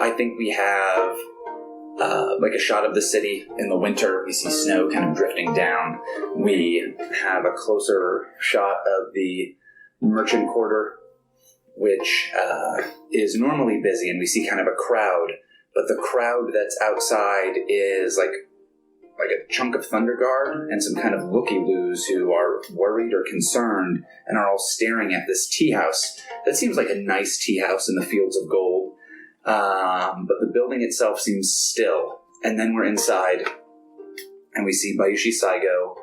I think we have like a shot of the city in the winter. We see snow kind of drifting down. We have a closer shot of the merchant quarter, which is normally busy, and we see kind of a crowd. But the crowd that's outside is like a chunk of Thunder Guard and some kind of looky-loos who are worried or concerned and are all staring at this tea house. That seems like a nice tea house in the fields of gold. But the building itself seems still. And then we're inside, and we see Bayushi Saigo,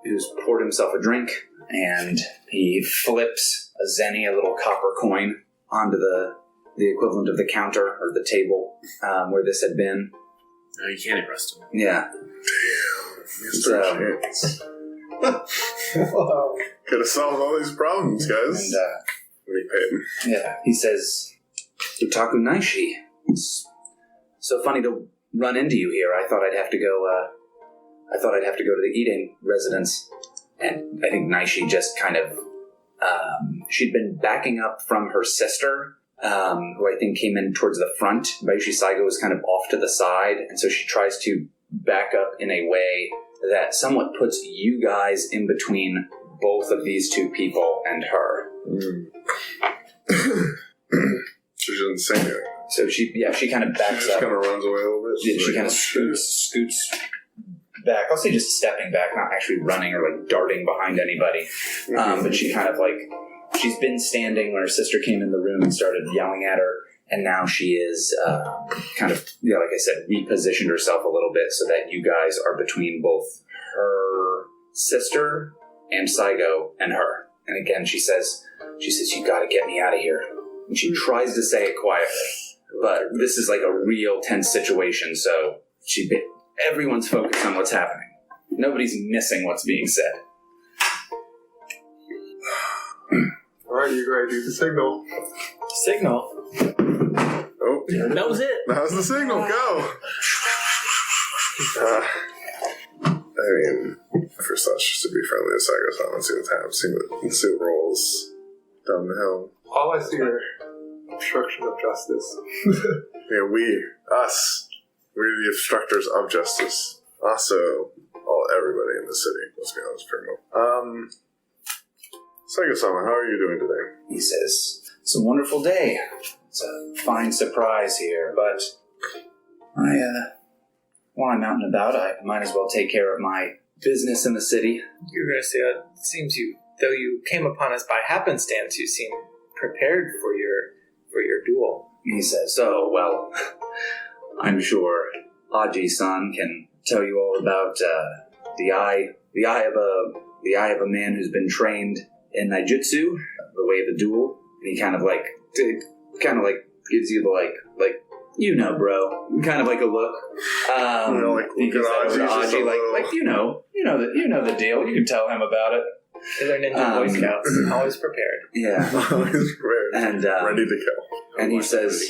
who's poured himself a drink, and he flips a zenny, a little copper coin, onto the equivalent of the counter or the table where this had been. No, you can't arrest him. Yeah. Damn, wow. Could have solved all these problems, guys. And, we paid. yeah, he says, Utaku Naishi, it's so funny to run into you here. I thought I'd have to go, to the eating residence. And I think Naishi just kind of, she'd been backing up from her sister, who I think came in towards the front. Bayushi Saigo was kind of off to the side, and so she tries to back up in a way that somewhat puts you guys in between both of these two people and her. She doesn't say anything. So she kind of backs She just up. kind of runs away a little bit. Yeah, she kind of scoots back. I'll say just stepping back, not actually running or like darting behind anybody. But she kind of like, she's been standing when her sister came in the room and started yelling at her, and now she is kind of, like I said, repositioned herself a little bit so that you guys are between both her sister and Saigo and her. And again, she says, you gotta get me out of here. And she tries to say it quietly, but this is like a real tense situation, so everyone's focused on what's happening. Nobody's missing what's being said. Alright, Yugare, do the signal. Signal? Oh. That was it. That was the signal, go! I mean, first thought just to be friendly to Saigo-san and see what's happening, see what rolls down the hill. All I see are obstruction of justice. Yeah, we're the obstructors of justice. Also, everybody in the city, let's be honest for a moment. Saigo-sama, how are you doing today? He says, it's a wonderful day. It's a fine surprise here, but while I'm out and about, I might as well take care of my business in the city. You're going to say that it seems though you came upon us by happenstance, you seem prepared for your duel. He says, oh, well, I'm sure Aji-san can tell you all about the eye of a man who's been trained in Naijutsu, the way of the duel. And he kind of gives you the bro, kind of like a look. He gives that over to Aji, you know the deal. You can tell him about it. They're ninja Boy Scouts, always prepared. Yeah, Always prepared, and ready to kill. And he says,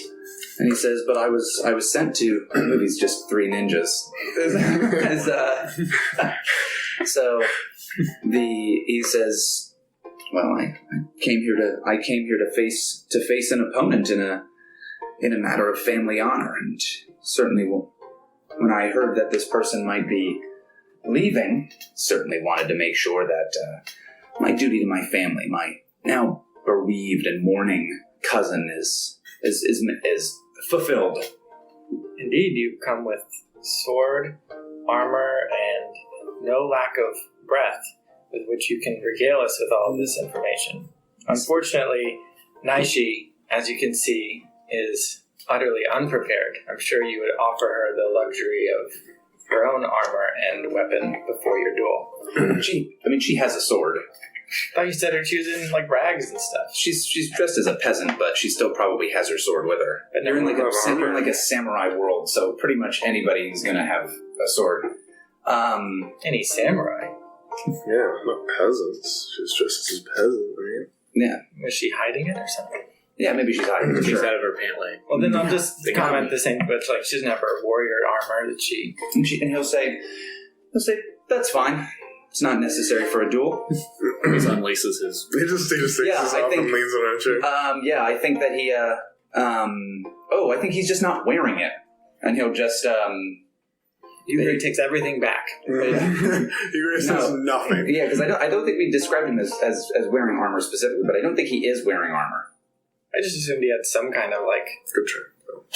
but I was sent to movies just 3 ninjas. He says, well, I came here to face an opponent in a matter of family honor, and certainly when I heard that this person might be leaving, certainly wanted to make sure that my duty to my family, my now bereaved and mourning cousin, is fulfilled. Indeed, you come with sword, armor, and no lack of breath with which you can regale us with all of this information. Unfortunately, Naishi, as you can see, is utterly unprepared. I'm sure you would offer her the luxury of her own armor and weapon before your duel. She has a sword. I thought you said she was in rags and stuff. She's dressed as a peasant, but she still probably has her sword with her. But you're in a samurai world, so pretty much anybody's gonna have a sword. Any samurai? Yeah, not peasants. She's dressed as a peasant, right? Yeah. Was she hiding it or something? Yeah, maybe she's hiding it. She's out of her pant leg. Well, then I'll just comment the same, but she doesn't have her warrior armor that she... And he'll say, that's fine. It's not necessary for a duel. He unlaces his... He just takes his off and leans on her chair. I think that I think he's just not wearing it. And he'll just, Yugare takes everything back. Yugare says nothing. Yeah, because I don't think we described him as wearing armor specifically, but I don't think he is wearing armor. I just assumed he had some kind of, like... Good try.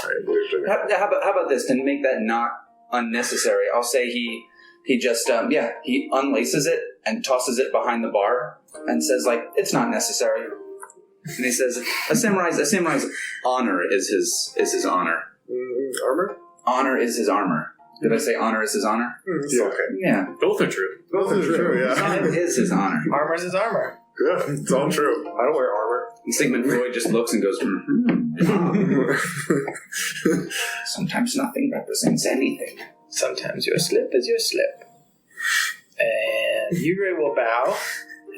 I believed in it. How about this, to make that not unnecessary? I'll say he just, he unlaces it and tosses it behind the bar and says, like, it's not necessary. And he says, a samurai's honor is his honor. Armor? Honor is his armor. Did I say honor is his honor? Yeah. Okay. Yeah. Both are true. Both are true, yeah. Honor is his honor. Armor is his armor. Yeah, it's all true. I don't wear armor. And Sigmund Freud just looks and goes, sometimes nothing represents anything. Sometimes your slip is your slip. And Yugare will bow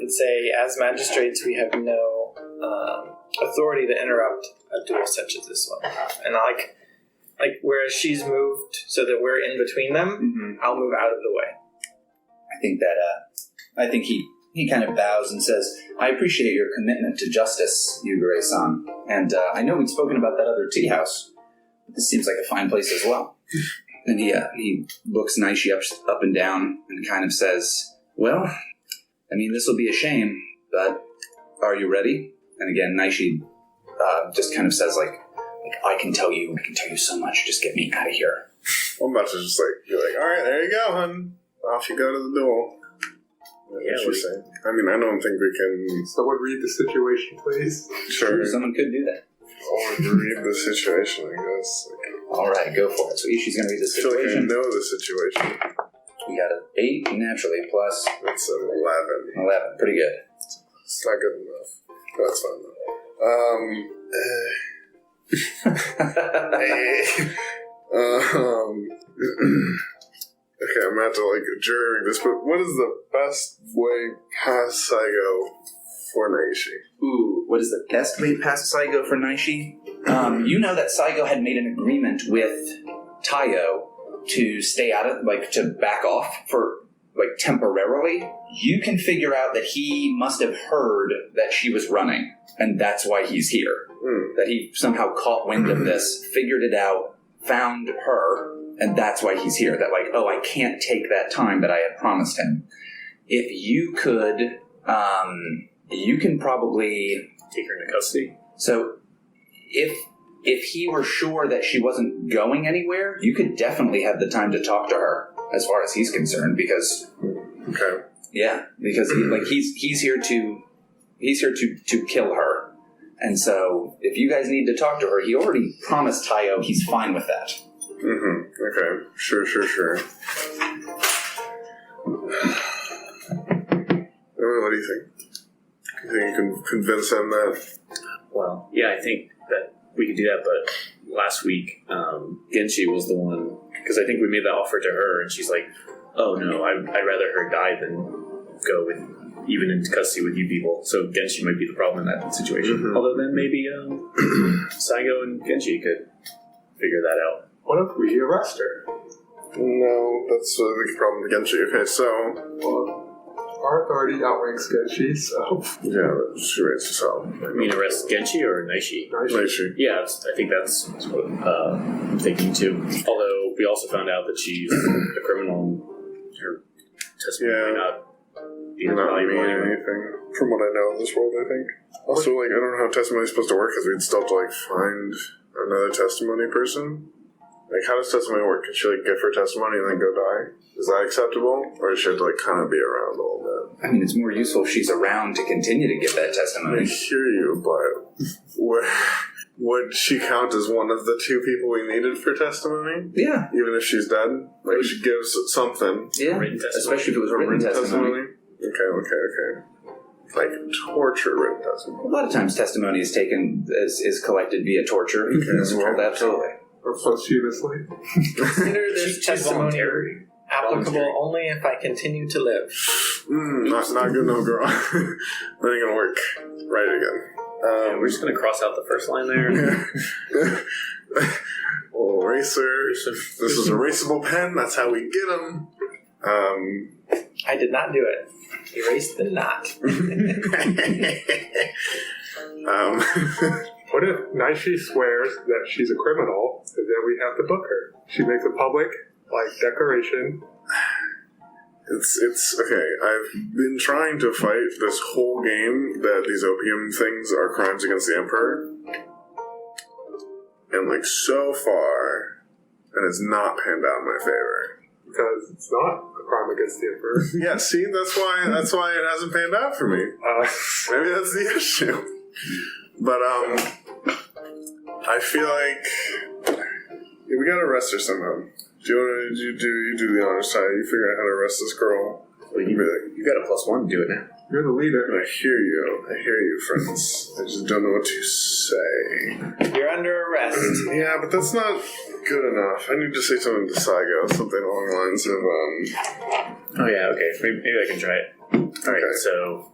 and say, as magistrates, we have no authority to interrupt a duel such as this one. And like whereas she's moved so that we're in between them, I'll move out of the way. I think he kind of bows and says, I appreciate your commitment to justice, Yugare-san. And I know we'd spoken about that other tea house, but this seems like a fine place as well. And he looks Naishi up and down and kind of says, well, I mean, this will be a shame, but are you ready? And again, Naishi just kind of says, like, I can tell you so much. Just get me out of here. I'm about to just be like, all right, there you go, hun. Off you go to the duel. Yeah, what you saying? I mean, I don't think we can... Someone read the situation, please. Sure. Someone could do that. Or read the situation, I guess. All right, go for it. So Ishi's going to read the I feel like I situation. know the situation. We got an 8 naturally plus It's an 11. 11. Pretty good. It's not good enough. That's fine, though. Okay, I'm gonna have to jury this, but what is the best way past Saigo for Naishi? Ooh, what is the best way past Saigo for Naishi? You know that Saigo had made an agreement with Taiyo to stay out of, to back off for, temporarily. You can figure out that he must have heard that she was running, and that's why he's here. That he somehow caught wind of this, figured it out, found her, and that's why he's here. That I can't take that time that I had promised him. If you could, you can probably Take her into custody. So, if he were sure that she wasn't going anywhere, you could definitely have the time to talk to her, as far as he's concerned. Because, he's here to kill her, and so if you guys need to talk to her, he already promised Taiyo he's fine with that. Okay. Sure. What do you think? You think you can convince him that? Well, yeah, I think that we could do that, but last week, Genshi was the one, because I think we made that offer to her, and she's like, oh no, I'd rather her die than go even into custody with you people. So Genshi might be the problem in that situation. Although then maybe Saigo and Genshi could figure that out. What if we arrest her? No, that's a big problem with Genshi. Okay, so... Well, our authority outranks Genshi, so... Yeah, she raised herself. I mean, arrest Genshi or Naishi? Naishi. Yeah, I think that's what I'm thinking too. Although we also found out that she's a criminal and her testimony might not be Not valuable mean anyway. anything from what I know of this world, I think. Also, I don't know how testimony is supposed to work, because we'd still have to, find another testimony person. How does testimony work? Can she, give her testimony and then go die? Is that acceptable? Or does she have to, kind of be around a little bit? I mean, it's more useful if she's around to continue to give that I testimony. hear you, but would she count as one of the two people we needed for testimony? Yeah. Even if she's dead? She gives something. Yeah. Written testimony. Especially if it was written testimony. Okay. Torture written testimony. A lot of times testimony is taken, is collected via torture in this world, absolutely. Or posthumously. Consider this testimony applicable only if I continue to live. Not good, no girl. That ain't gonna work. Write it again. We're just going to cross out the first line there. Little eraser. This is erasable pen. That's how we get them. I did not do it. Erase the knot. What if Naishi swears that she's a criminal, and then we have to book her? She makes a public, declaration. It's okay. I've been trying to fight this whole game that these opium things are crimes against the Emperor. And, so far, and it's not panned out in my favor. Because it's not a crime against the Emperor. Yeah, see, that's why it hasn't panned out for me. Maybe that's the issue. But, I feel like we gotta arrest her somehow. Do you do the honors, Taiyo? You figure out how to arrest this girl. Well, you got a +1 to do it now. You're the leader. I hear you, friends. I just don't know what to say. You're under arrest. Yeah, but that's not good enough. I need to say something to Saigo, something along the lines of, Oh yeah, okay. Maybe I can try it. Alright, Okay. so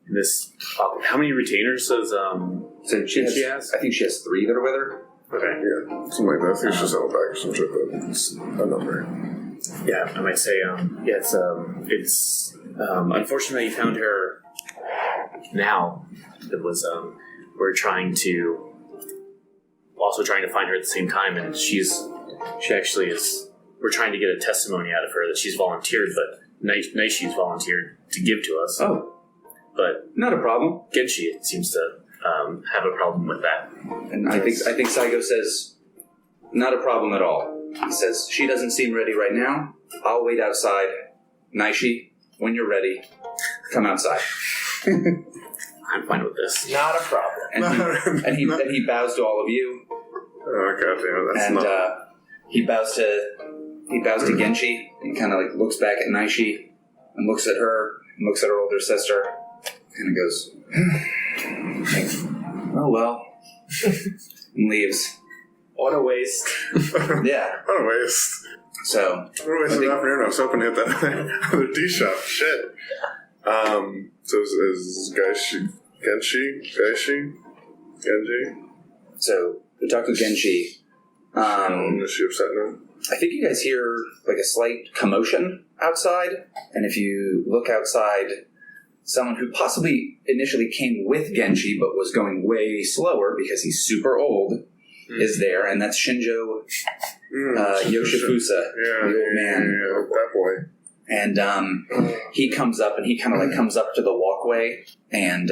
this how many retainers does So she has. I think she has 3 that are with her. Okay. yeah, something like that. I think it's just held back or some shit, but it's a number. Yeah, I might say it's unfortunately you found her now. It was we're trying to find her at the same time, and she actually is. We're trying to get a testimony out of her that she's volunteered, but Naishi's volunteered to give to us. Oh, But not a problem. Genshi seems to have a problem with that. And I think Saigo says, not a problem at all. He says, she doesn't seem ready right now. I'll wait outside. Naishi, when you're ready, come outside. I'm fine with this. Not a problem. And he bows to all of you. Oh, goddamn, that's And not... he bows to Genshi and kind of looks back at Naishi and looks at her and looks at her older sister and goes, oh well, and leaves. What a waste. Yeah. What a waste. So What a waste of the afternoon. I was hoping to hit that other D shop. Shit. So is Genshi? So we talk to Genshi. Is she upset now? I think you guys hear a slight commotion outside, and if you look outside, someone who possibly initially came with Genshi but was going way slower because he's super old is there, and that's Shinjo Yoshifusa, the old man. Yeah, that boy. And he comes up, and he kind of comes up to the walkway, and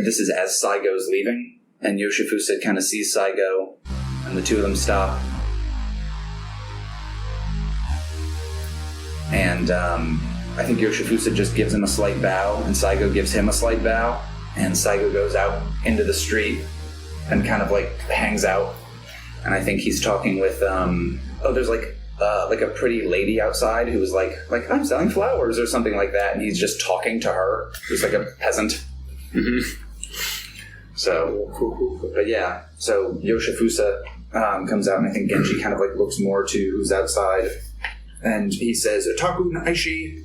this is as Saigo's leaving, and Yoshifusa kind of sees Saigo, and the two of them stop. And I think Yoshifusa just gives him a slight bow, and Saigo gives him a slight bow, and Saigo goes out into the street and kind of hangs out. And I think he's talking with there's a pretty lady outside who's like I'm selling flowers or something like that, and he's just talking to her, who's like a peasant. Mm-hmm. So, but yeah, so Yoshifusa comes out, and I think Genji kind of looks more to who's outside. And he says, Taku Naishi,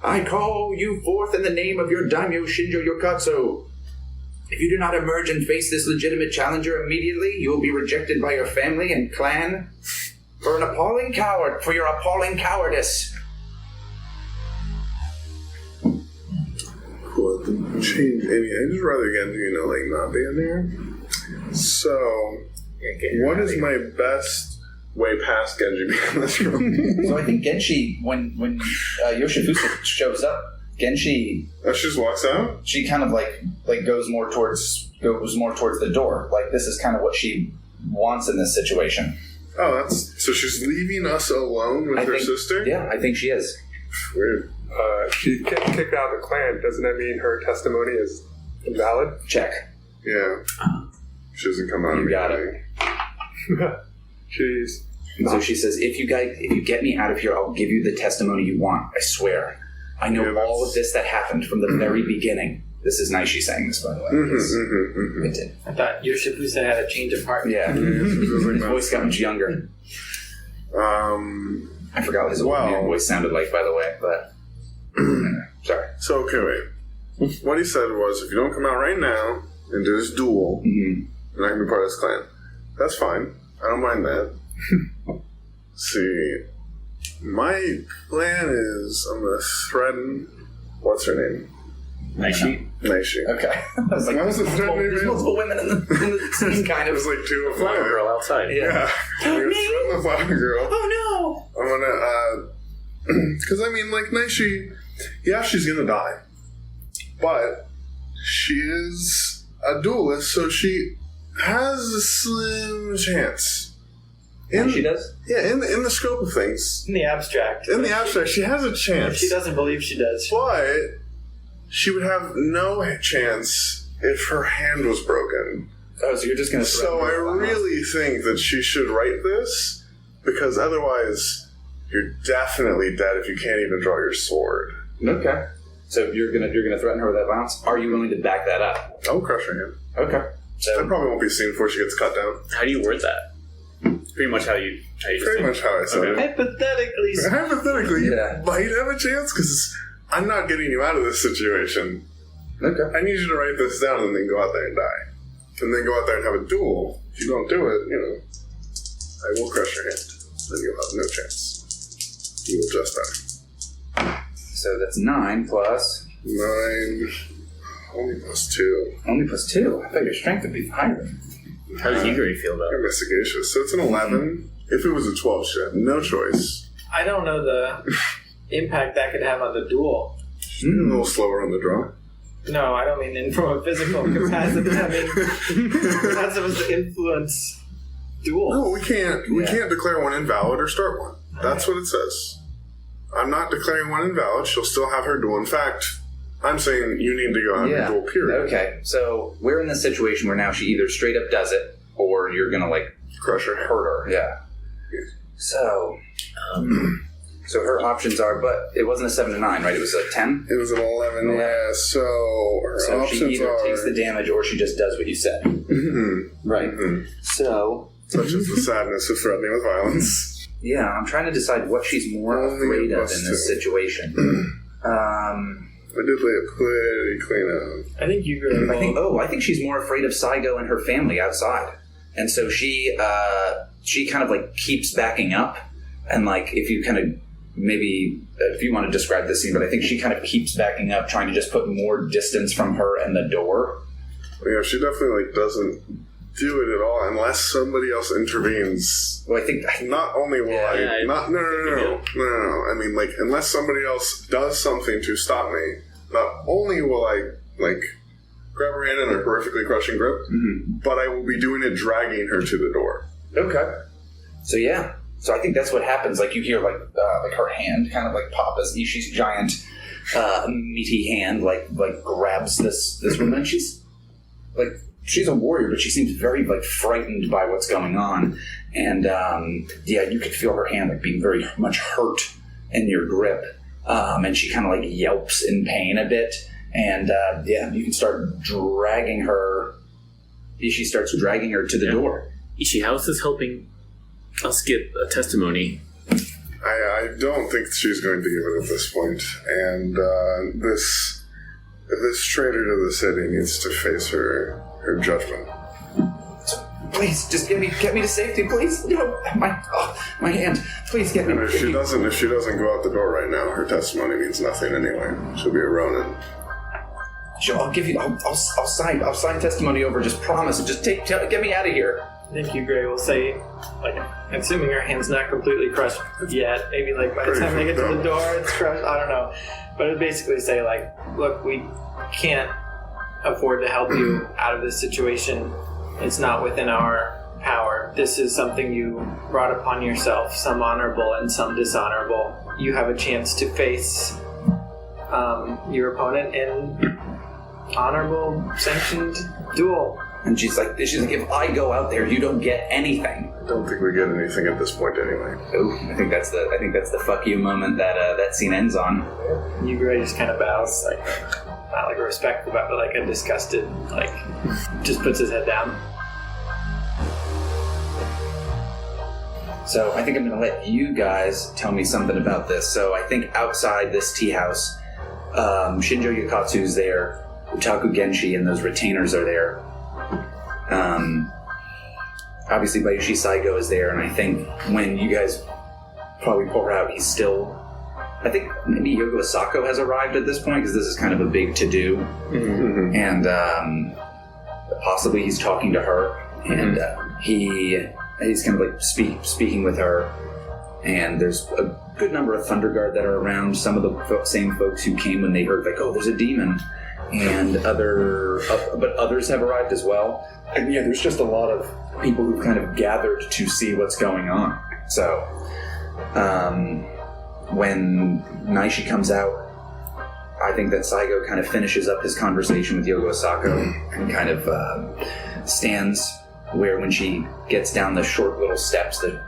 I call you forth in the name of your daimyo Shinjo Yokatsu. If you do not emerge and face this legitimate challenger immediately, you will be rejected by your family and clan for your appalling cowardice. Cool. Change. I'd just rather Genji, not be in there. So, what is my best way past Genji being in this room? So I think Genshi, when Yoshifusa shows up, Genshi, She just walks out? she kind of goes more towards the door. This is kind of what she wants in this situation. Oh, so she's leaving us alone with her sister? Yeah, I think she is. Weird. She gets kicked out of the clan. Doesn't that mean her testimony is invalid? Check. Yeah. She doesn't come out You got immediately. She's So she says, if you get me out of here, I'll give you the testimony you want. I swear. I know all of this that happened from the very beginning. This is Naishi saying this, by the way. It did. I thought Yoshifusa had a change of heart. Yeah. His voice got much younger. I forgot what his old man voice sounded like, by the way, but... Sorry. So, okay, wait. What he said was, if you don't come out right now and do this duel, you're not going to be part of this clan. That's fine. I don't mind that. See, my plan is I'm going to threaten... What's her name? Naishi. Naishi. Okay. I was like, What was the third name? there's multiple women in the scene, kind It of. was like two of Flower my... girl outside. Yeah. You're the flower girl. Oh I'm gonna, because I mean, like, Naishi, yeah, she's gonna die. But she is a duelist, so she has a slim chance. no! She does? Yeah, in the scope of things. In the abstract. In the abstract, she has a If chance. she doesn't believe she does. But she would have no chance if her hand was broken. Oh, so you're just going to So I really think that she should write this, because otherwise you're definitely dead if you can't even draw your sword. Okay. So you're gonna threaten her with that violence? Are you willing to back that up? I'll crush her hand. Okay. That So probably won't be seen before she gets cut down. How do you word that? Pretty much how you just Pretty said. much how I said Okay. it. Hypothetically, Hypothetically, Yeah. you might have a chance, because I'm not getting you out of this situation. okay. I need you to write this down and then go out there and die. And then go out there and have a duel. If you don't do it, I will crush your hand. Then you'll have no chance. You will just die. So that's 9 plus 9, only +2. only +2. I thought your strength would be higher. How does Yugare feel about it? I'm sagacious. So it's an 11. If it was a 12, she'd have no choice. I don't know the impact that could have on the duel. A little slower on the draw. No, I don't mean from a physical capacity. I mean, we're not supposed to influence duels. No, we can't. We can't declare one invalid or start one. That's what it says. I'm not declaring one invalid. She'll still have her duel. In fact, I'm saying you need to go out and duel, period. Okay. So we're in this situation where now she either straight up does it, or you're gonna Crush her. hurt her. Yeah. So, so her options are, but it wasn't a 7 to 9, right? It was a 10. It was an 11, yeah. So her So options she either are... takes the damage or she just does what you said. Right. So, Such as the sadness of threatening with violence. yeah, I'm trying to decide what she's more Only afraid of plus in this 2. situation. I did lay it pretty clean out. I think you really I think she's more afraid of Saigo and her family outside, and so she kind of keeps backing up, and if you kind of maybe if you want to describe this scene, but I think she kind of keeps backing up, trying to just put more distance from her and the door. Yeah, she definitely doesn't do it at all unless somebody else intervenes. Well, I think Not only will No. I mean, unless somebody else does something to stop me, not only will I grab her hand in a horrifically crushing grip, but I will be doing it dragging her to the door. okay. So yeah, so I think that's what happens. You hear her hand kind of pop as Ishi's giant meaty hand grabs this woman, and she's a warrior, but she seems very frightened by what's going on, and you could feel her hand being very much hurt in your grip, and she kind of yelps in pain a bit, and you can start dragging her. Ishi starts dragging her to the door. Ishi, how is this helping us get a testimony? I don't think she's going to give it at this point, and this traitor to the city needs to face her judgment. Please, just get me to safety, please. No, my hand. Please get me. And if she doesn't go out the door right now, her testimony means nothing anyway. She'll be a Ronin. Sure, I'll give you. I'll sign testimony over. Just promise. Just get me out of here. I think Yugare will say, assuming her hand's not completely crushed yet, maybe by the time they get to the door, it's crushed. I don't know, but it'll basically say look, we can't afford to help you out of this situation. It's not within our power. This is something you brought upon yourself, some honorable and some dishonorable. You have a chance to face your opponent in honorable, sanctioned duel. And she's like, if I go out there, you don't get anything. I don't think we get anything at this point anyway. Oh, I think that's the fuck you moment that scene ends on. Yugare just kind of bows, not a respectful bow, but a disgusted, just puts his head down. So I think I'm going to let you guys tell me something about this. So I think outside this tea house, Shinjo Yukatsu's there, Utaku Genshi and those retainers are there. Obviously Bayushi Saigo is there, and I think when you guys probably pour out, he's still I think maybe Yoko Asako has arrived at this point, because this is kind of a big to-do. Mm-hmm. And possibly he's talking to her, and he's kind of like speaking with her, and there's a good number of Thunder Guard that are around, some of the same folks who came when they heard, like, oh, there's a demon, and but others have arrived as well. And yeah, there's just a lot of people who've kind of gathered to see what's going on. So, when Naishi comes out, I think that Saigo kind of finishes up his conversation with Yoko Asako and kind of stands where, when she gets down the short little steps, the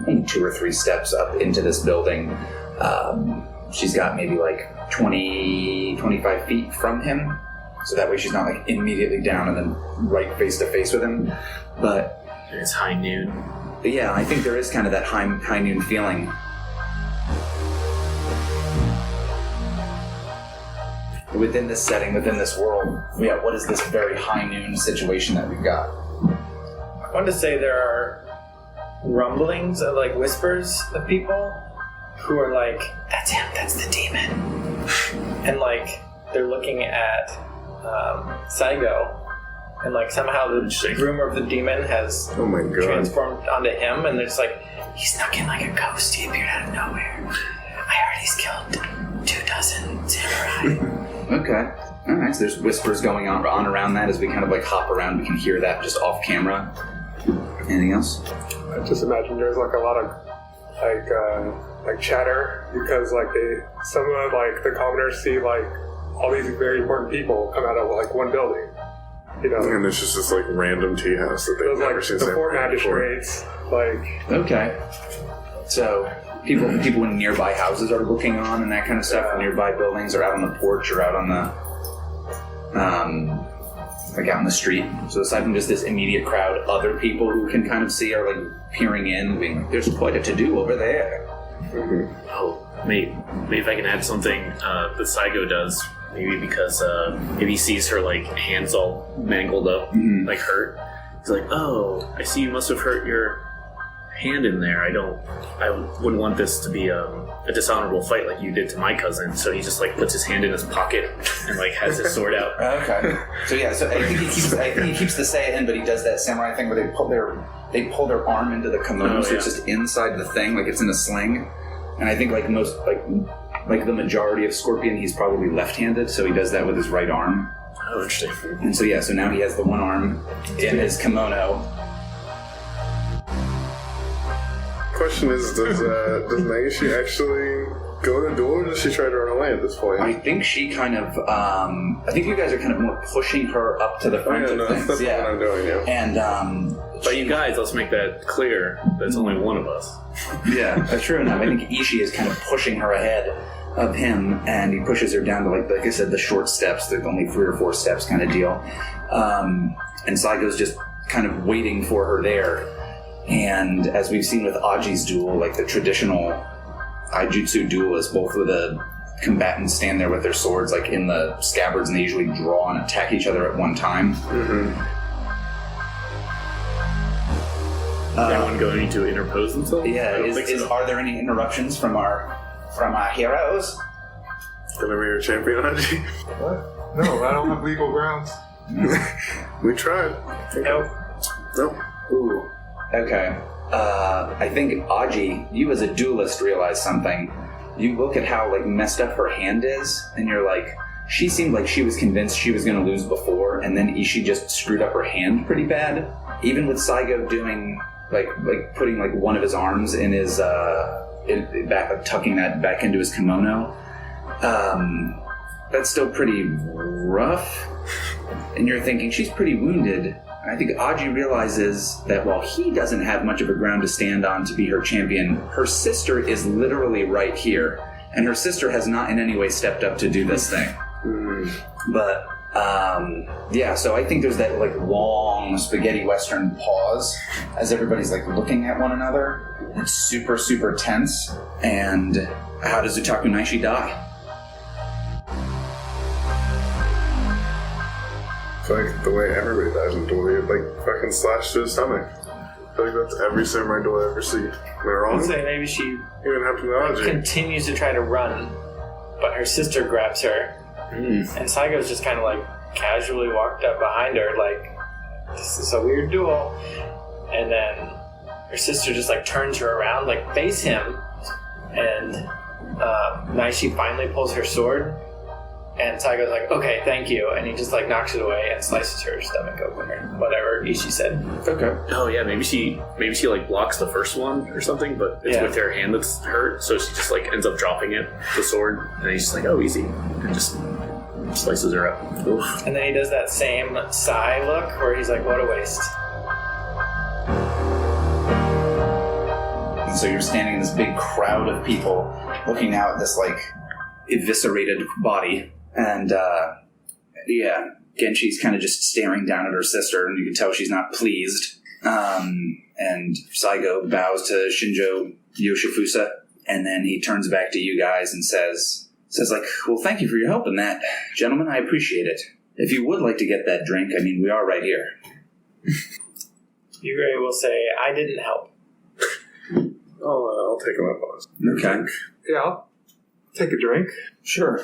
only 2 or 3 steps up into this building, she's got maybe like 25 feet from him, so that way she's not like immediately down and then right face to face with him. But it's high noon. But yeah, I think there is kind of that high noon feeling. Within this setting, within this world, yeah, what is this very high noon situation that we've got? I wanted to say there are rumblings of like whispers of people who are like, that's him, that's the demon. And like, they're looking at Saigo, and like somehow the rumor of the demon has transformed onto him, and it's like, he snuck in like a ghost, he appeared out of nowhere. I heard he's killed 24 samurai. Okay. Alright, so there's whispers going on around that as we kind of like hop around. We can hear that just off camera. Anything else? I just imagine there's like a lot of like chatter, because like some of like the commoners see like all these very important people come out of like one building. You know, and it's just this like random tea house that they've never seen. The 4 magistrates, like. Okay. So people in nearby houses are looking on and that kind of stuff. Yeah. Nearby buildings, or out on the porch, or out on the like out in the street. So aside from just this immediate crowd, other people who can kind of see are like peering in, being like, "There's quite a to-do over there." Mm-hmm. Oh, maybe if I can add something that Saigo does. Maybe because maybe he sees her like hands all mangled up, like hurt. He's like, "Oh, I see you must have hurt your hand in there. I wouldn't want this to be a dishonorable fight like you did to my cousin." So he just like puts his hand in his pocket and like has his sword out. Okay. So yeah, so I think he keeps the say in, but he does that samurai thing where they pull their arm into the kimono, so it's just inside the thing, like it's in a sling. And I think like most like the majority of Scorpion, he's probably left-handed, so he does that with his right arm. Oh, interesting. And so yeah, so now he has the one arm in his kimono. Question is, does Naishi actually go to duel, or does she try to run away at this point? I think she kind of, I think you guys are kind of more pushing her up to the front of things. That's what I'm doing, yeah. And, but you guys, let's make that clear. That's only one of us. Yeah, that's true enough. I think Ishi is kind of pushing her ahead of him, and he pushes her down to, like I said, the short steps. There's only 3 or 4 steps kind of deal. And Saigo's just kind of waiting for her there. And as we've seen with Aji's duel, like the traditional Aijutsu duel is both of the combatants stand there with their swords like in the scabbards, and they usually draw and attack each other at one time. Mm-hmm. Is anyone going to interpose themselves? Yeah, are there any interruptions from our heroes? Gonna be your champion, Aji? What? No, I don't have legal grounds. We tried. Nope. Ooh. Okay. I think Aji, you as a duelist realize something. You look at how like messed up her hand is, and you're like, she seemed like she was convinced she was going to lose before, and then Ishi just screwed up her hand pretty bad. Even with Saigo doing like putting like one of his arms in his tucking that back into his kimono, that's still pretty rough. And you're thinking she's pretty wounded. I think Aji realizes that while he doesn't have much of a ground to stand on to be her champion, her sister is literally right here, and her sister has not in any way stepped up to do this thing. But yeah, so I think there's that like long spaghetti western pause as everybody's like looking at one another. It's super, super tense. And how does Utaku Naishi die? It's like the way everybody dies in duel, you like fucking slash to his stomach. I feel like that's every samurai duel I ever see. Am I wrong? I'd say maybe she Even happened to Aji. continues to try to run, but her sister grabs her, and Saigo's just kind of like casually walked up behind her, like, this is a weird duel. And then her sister just like turns her around, like face him, and Naishi finally pulls her sword, and Saigo's like, okay, thank you, and he just like knocks it away and slices her stomach open, or whatever Ishi said. Okay. Oh yeah, maybe she like blocks the first one or something, but it's with her hand that's hurt, so she just like ends up dropping it, the sword, and he's just like, oh, easy, and just slices her up. Oof. And then he does that same sigh look where he's like, what a waste. And so you're standing in this big crowd of people looking out at this, like, eviscerated body. And, Genshi's kind of just staring down at her sister, and you can tell she's not pleased. And Saigo bows to Shinjo Yoshifusa, and then he turns back to you guys and says like, well, thank you for your help in that. Gentlemen, I appreciate it. If you would like to get that drink, I mean, we are right here. Yugare will say, I didn't help. I'll take him up on it. Okay. Yeah, I'll take a drink. Sure.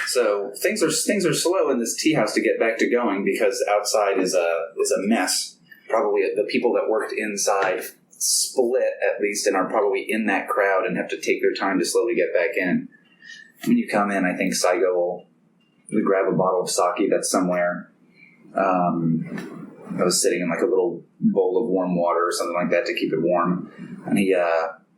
So things are slow in this tea house to get back to going because outside is a mess. Probably the people that worked inside split at least and are probably in that crowd and have to take their time to slowly get back in. When you come in, I think Saigo will grab a bottle of sake that's somewhere. I was sitting in like a little bowl of warm water or something like that to keep it warm. And he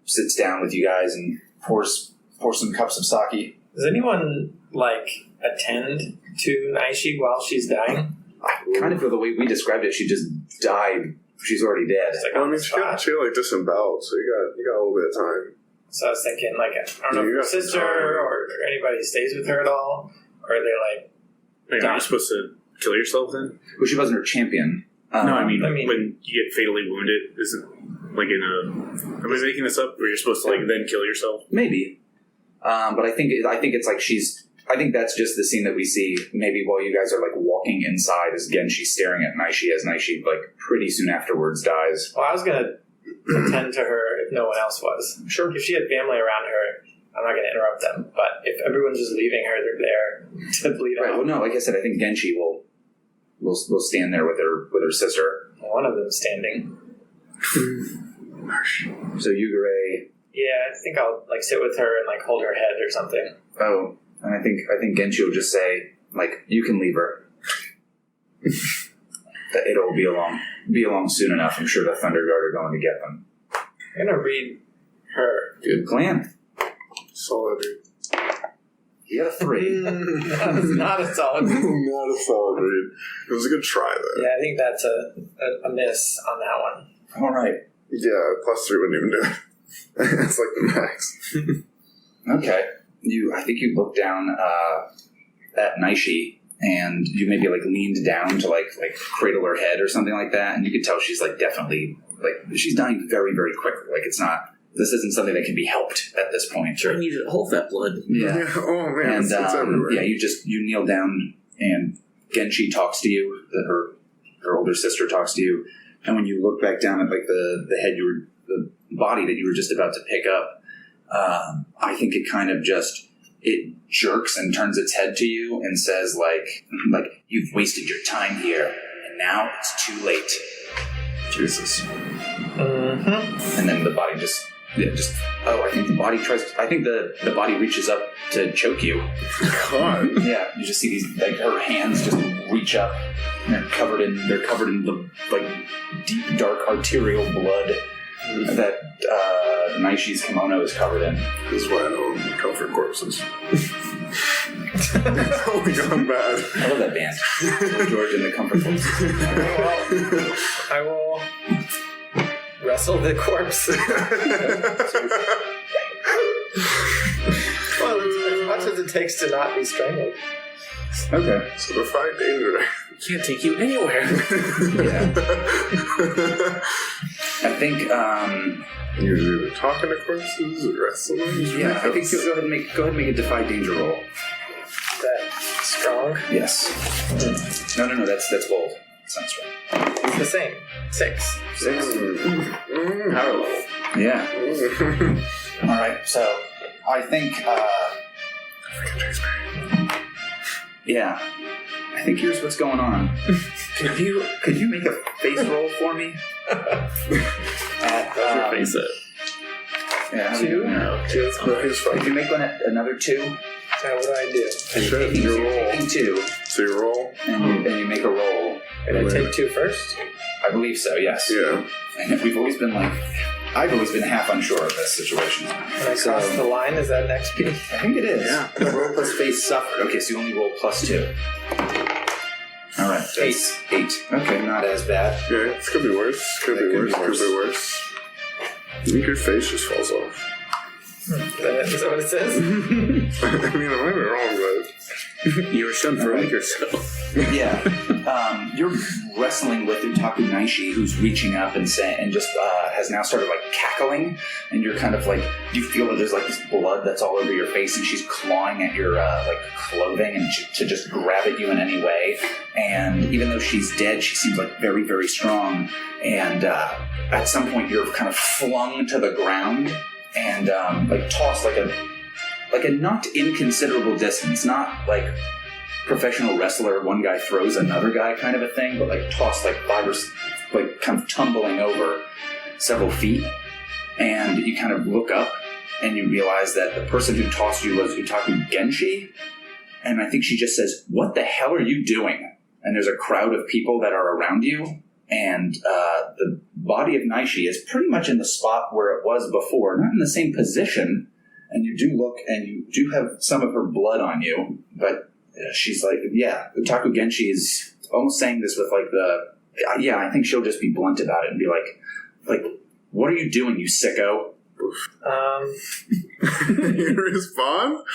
sits down with you guys and pours some cups of sake. Does anyone, like, attend to Naishi while she's dying? I kind of feel the way we described it, she just died. She's already dead. It's like Well, I on mean, the she got spot. like disemboweled, so you got a little bit of time. So I was thinking, like, I don't know You if her got some sister time. or anybody stays with her at all, or are they like, Wait, are you supposed to kill yourself then? Well, she wasn't her champion. No, I mean, I mean- when you get fatally wounded, isn't like in a... Am I making this up? Where you're supposed to like then kill yourself? Maybe. But I think it's like I think that's just the scene that we see maybe while you guys are like walking inside as again she's staring at Naishi as Naishi like pretty soon afterwards dies. well, I was going to attend to her if no one else was. Sure. If she had family around her, I'm not going to interrupt them. But if everyone's just leaving her, they're there to bleed Right. out. Well, no, like I said, I think Genshi will stand there with her sister. One of them's standing. So Yugare. Yeah, I think I'll like sit with her and like hold her head or something. Oh, and I think Genshi will just say like, you can leave her. It'll be along soon enough. I'm sure the Thunder Guard are going to get them. I'm gonna read her. Good plan. Solid, dude. You got a 3. That was not a solid. Not a solid read. It was a good try, though. Yeah, I think that's a miss on that one. All right. Yeah, +3 wouldn't even do it. It's like the max. Okay. I think you look down at Naishi, and you maybe like leaned down to like cradle her head or something like that, and you could tell she's like definitely like she's dying very, very quickly. Like this isn't something that can be helped at this point. I need to hold that blood. Yeah. Oh man, And it's everywhere. yeah, you kneel down, and Genshi talks to you. Her older sister talks to you, and when you look back down at like the body that you were just about to pick up, I think it kind of just it jerks and turns its head to you and says like you've wasted your time here, and now it's too late. Jesus. Mm-hmm. And then the body I think the body the body reaches up to choke you. God. Yeah, you just see these like her hands just reach up, and they're covered in the like deep dark arterial blood that Naishi's kimono is covered in. This is why I don't comfort corpses. Oh my god, bad. I love that band, George and the Comfort Force. I will wrestle the corpse. Well, as much as it takes to not be strangled. Okay. So defy danger. Can't take you anywhere. Yeah. I think. You're either talking to corpses or wrestling. Yeah, I think go ahead and make a defy danger roll. Is that strong? Yes. No. That's bold. Sounds right. It's the same. 6. 6. Power level. Yeah. All right. So I think. Yeah. I think here's what's going on. Could you make a face roll for me? How's your face at? Yeah. 2? No. He's fine. Could you make one at another 2? Now what do I do? Sure, you roll. Taking 2, So you roll? and you make a roll. Did I take 2 first? I believe so. Yes. Yeah. And we've always been I've always been half unsure of this situation. When I cross the line, is that an XP? I think it is. Yeah. Roll plus face suffered. Okay, so you only roll +2. All right. 8. 8. Okay, not as bad. Yeah, it could be worse. Could be worse. I think your face just falls off. Is that what it says? I mean, I might be wrong, but... You were stunned for a week or so. Yeah. You're wrestling with Utaku Naishi, who's reaching up and just has now started cackling, and you're kind of you feel that there's this blood that's all over your face, and she's clawing at your clothing and to just grab at you in any way. And even though she's dead, she seems very, very strong. And at some point, you're kind of flung to the ground and tossed like a not inconsiderable distance, not professional wrestler, one guy throws another guy kind of a thing, but tossed 5 or kind of tumbling over several feet. And you kind of look up and you realize that the person who tossed you was Utaku Genshi. And I think she just says, "What the hell are you doing?" And there's a crowd of people that are around you. And the body of Naishi is pretty much in the spot where it was before, not in the same position. And you do look, and you do have some of her blood on you, but she's Utaku Genshi is almost saying this with I think she'll just be blunt about it and be like, "What are you doing, you sicko?" You respond?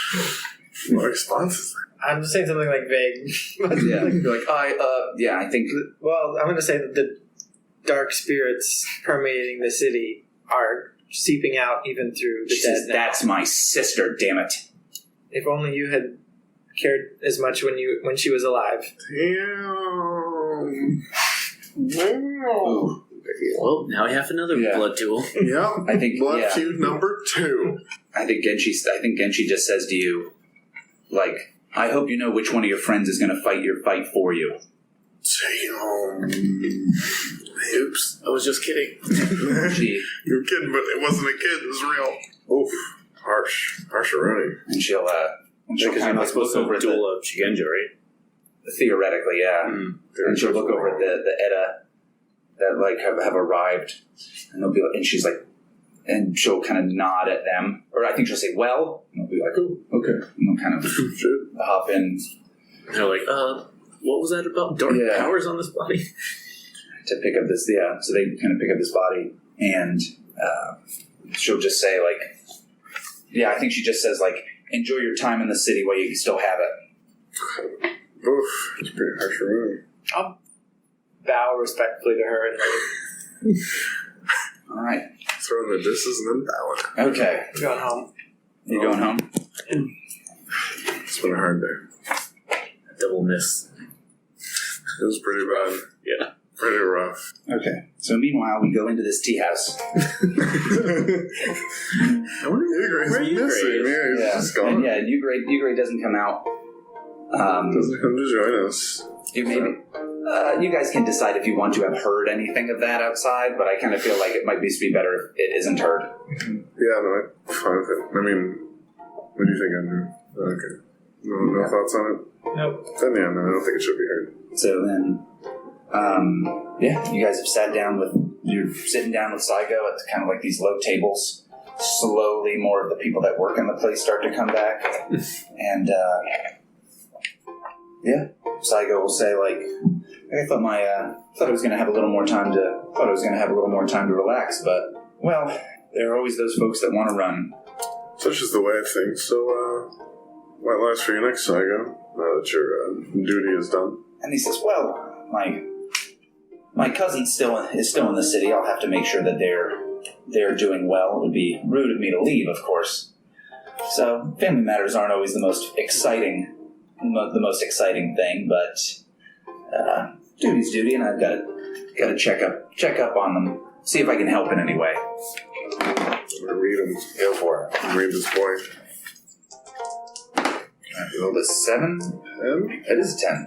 What response is that? I'm just saying something vague. Yeah, you're I think. Well, I'm going to say that the dark spirits permeating the city are seeping out even through the She dead says, now. "That's my sister, damn it." If only you had cared as much when she was alive. Damn. Ooh. Well, now we have another blood duel. Yep. I think Blood feud number 2. I think Genshi just says to you, "I hope you know which one of your friends is going to fight your fight for you." Damn. Oops. I was just kidding. You're kidding, but it wasn't a kid. It was real. Oof. Harsh. Harsharoni. And she'll Because you're kind not of supposed look over to at duel of Shigenja, right? theoretically, yeah. And she'll look over at the Edda that have arrived, and they'll be and she's and she'll kind of nod at them, or I think she'll say, "Well," and they'll be like, "Oh, okay," and they'll kind of hop in. They're like, what was that about? Dark powers on this body? To pick up this, so they kind of pick up this body, and she'll just say, I think she just says, "Enjoy your time in the city while you still have it." Oof. It's pretty harsharoni. I'll bow respectfully to her and All right. Throwing the disses and then bowing. Okay. I'm going home. You going home? It's been a hard day. Double miss. It was pretty bad. Yeah. Pretty rough. Okay. So meanwhile, we go into this tea house. I wonder Yugare's Yugare missing. is. Yeah, he's just gone. And Yugare doesn't come out. Doesn't come to join us. You guys can decide if you want to have heard anything of that outside, but I kind of feel like it might be better if it isn't heard. Yeah, no, I'm fine with it. I mean, what do you think, Andrew? Okay. No thoughts on it? Nope. Then, yeah, no, I don't think it should be heard. So then, you guys have you're sitting down with Saigo at kind of these low tables. Slowly, more of the people that work in the place start to come back. And, Saigo will say, I thought I was going to have a little more time to relax, but, well, there are always those folks that want to run. Such is the way of things. So, what lies for you next, Saigo? Now that your duty is done. And he says, "Well, my cousin is still in the city. I'll have to make sure that they're doing well. It would be rude of me to leave, of course. So, family matters aren't always the most exciting thing, but duty's duty, and I've got to check up on them, see if I can help in any way. I'm gonna read him. Go for it. Read this boy. I rolled a 7. 10? It is a 10.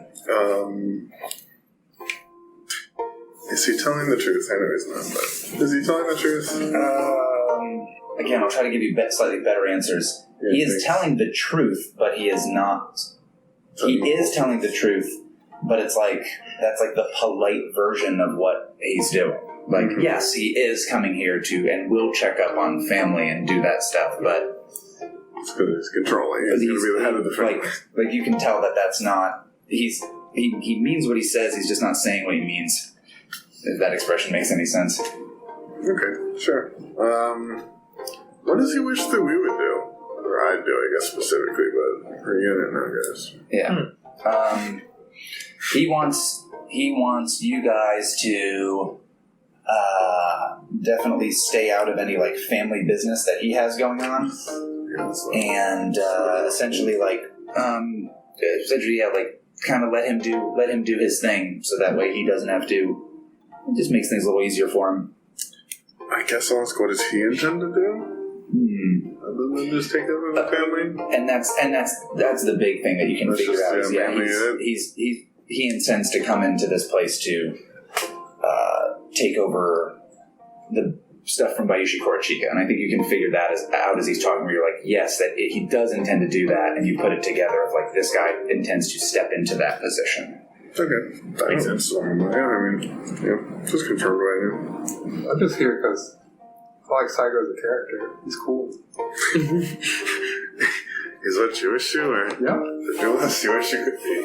Is he telling the truth? I know he's not, but is he telling the truth? Again, I'll try to give you slightly better answers. Yeah, He is telling the truth, but he is not. He is telling the truth, but it's like that's like the polite version of what he's doing. Like, yes, he is coming here and will check up on family and do that stuff, but it's because he's controlling. He's going to be the head of the family. Like you can tell that that's not. He means what he says. He's just not saying what he means. If that expression makes any sense. Okay, sure. What does he wish that we would do? Or I'd do, I guess, specifically, but for unit now, guys. Yeah. He wants you guys to definitely stay out of any like family business that he has going on, and essentially kind of let him do his thing, so that way he doesn't have to. It just makes things a little easier for him. I guess I'll ask, what does he intend to do? Other than just take over the family? And that's the big thing that you can figure out. Is, he intends to come into this place to take over the stuff from Bayushi Korachika, and I think you can figure that out as he's talking, where you're like, yes, that he does intend to do that, and you put it together of like, this guy intends to step into that position. Okay, that makes sense. Just confirmed right now. I'm just here because I like Saigo as a character. He's cool. Is what you wish you were? Yeah. The duelist you wish you could be.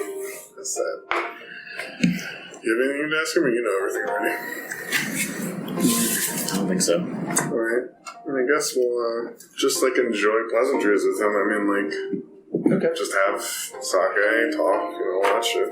That's that. You have anything to ask him, or you know everything already? I don't think so. Alright. I guess we'll just enjoy pleasantries with him. Okay. Just have sake, talk, all that shit.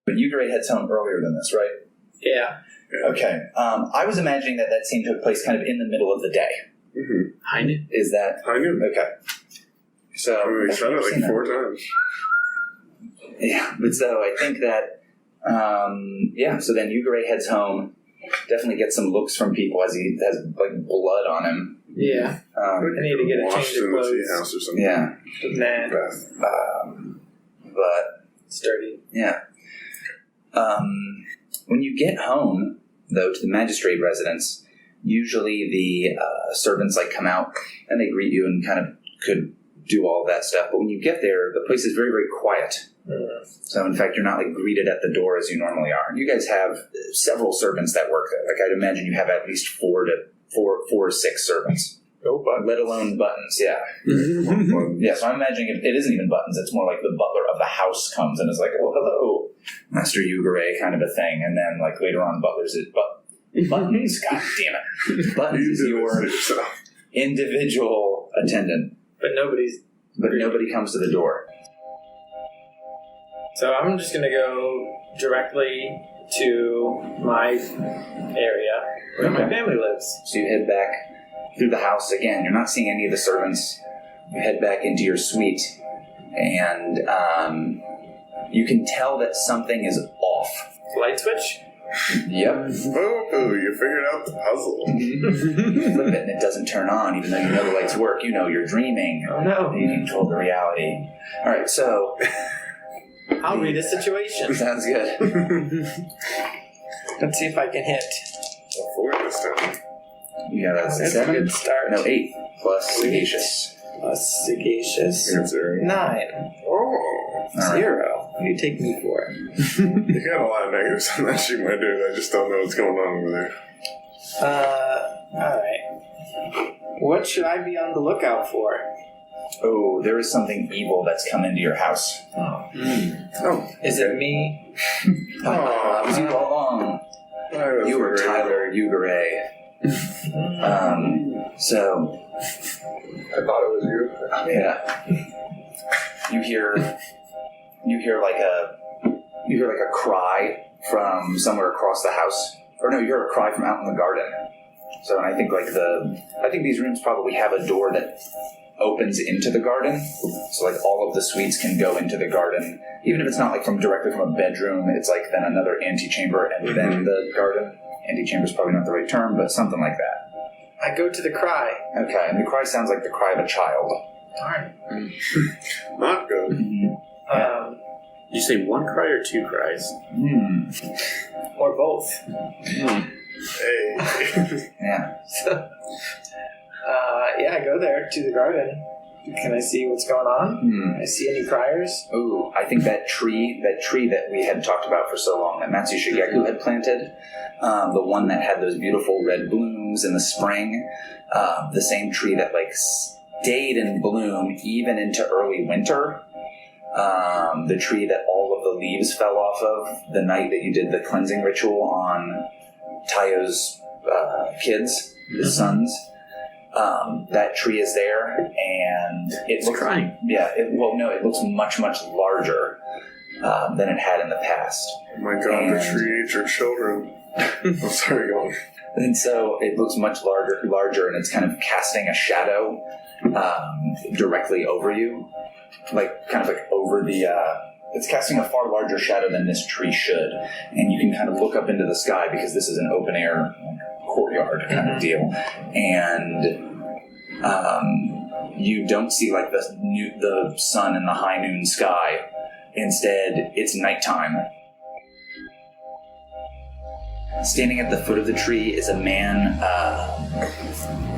But Yugare heads home earlier than this, right? Yeah. Okay. I was imagining that scene took place kind of in the middle of the day. Mm-hmm. I knew. Is that... I knew. Okay. So... we said it 4 times. Yeah, but so I think that... so then Yugare heads home, definitely gets some looks from people as he has, blood on him. Yeah. I need to get a change of clothes. In the tea house or something. Yeah. Nah. But... Sturdy. Yeah. When you get home, though, to the magistrate residence, usually the servants come out and they greet you and kind of could do all that stuff. But when you get there, the place is very, very quiet. So, in fact, you're not greeted at the door as you normally are. You guys have several servants that work there. I'd imagine you have at least 4 or 6 servants. No buttons. Let alone buttons, yeah. Yeah, so I'm imagining it isn't even buttons. It's more like the butler of the house comes and is like, oh, hello, Master Yugare, kind of a thing. And then, later on, butlers is... Buttons? God damn it. Buttons is your individual attendant. But nobody comes to the door. So I'm just going to go directly to my area where my family lives. So you head back through the house again. You're not seeing any of the servants. You head back into your suite, and you can tell that something is off. Light switch? Yep. Oh, you figured out the puzzle. You flip it and it doesn't turn on, even though you know the lights work. You know you're dreaming. Oh no. You control the reality. All right, so I'll read a situation. sounds good. Let's see if I can hit. 4 this time. You got a That's 7? a good start. No, 8 plus sagacious. Plus sagacious. It's 9. Oh. All right. 0. What do you take me for? You got a lot of negatives on that sheet, my dude. I just don't know what's going on over there. Alright. What should I be on the lookout for? Oh, there is something evil that's come into your house. Oh. Is it me? It was you all along. You were Tyler Yugare. So, I thought it was you. yeah. You hear you hear like a cry from somewhere across the house. Or no, you hear a cry from out in the garden. So I think these rooms probably have a door that opens into the garden. So like all of the suites can go into the garden. Even if it's not like directly from a bedroom, it's like then another antechamber and then the garden. Antechamber is probably not the right term, but something like that. I go to the cry. Okay, and the cry sounds like the cry of a child. Darn. Not good. Mm-hmm. Did you say one cry or two cries? Or both. Hey. Yeah. I go there to the garden. Can I see what's going on? I see any criers? Ooh, I think that tree that we had talked about for so long, that Matsu Shigeku had planted, the one that had those beautiful red blooms in the spring, the same tree that like stayed in bloom even into early winter, the tree that all of the leaves fell off of the night that you did the cleansing ritual on Taiyo's kids, his sons. That tree is there, and It's crying. Yeah, it looks much, much larger than it had in the past. Oh my god, the tree ate your children. I'm sorry, go on. And so it looks much larger, and it's kind of casting a shadow directly over you, over the. It's casting a far larger shadow than this tree should, and you can kind of look up into the sky because this is an open air courtyard kind of deal, and you don't see like the sun in the high noon sky. Instead, it's nighttime. Standing at the foot of the tree is a man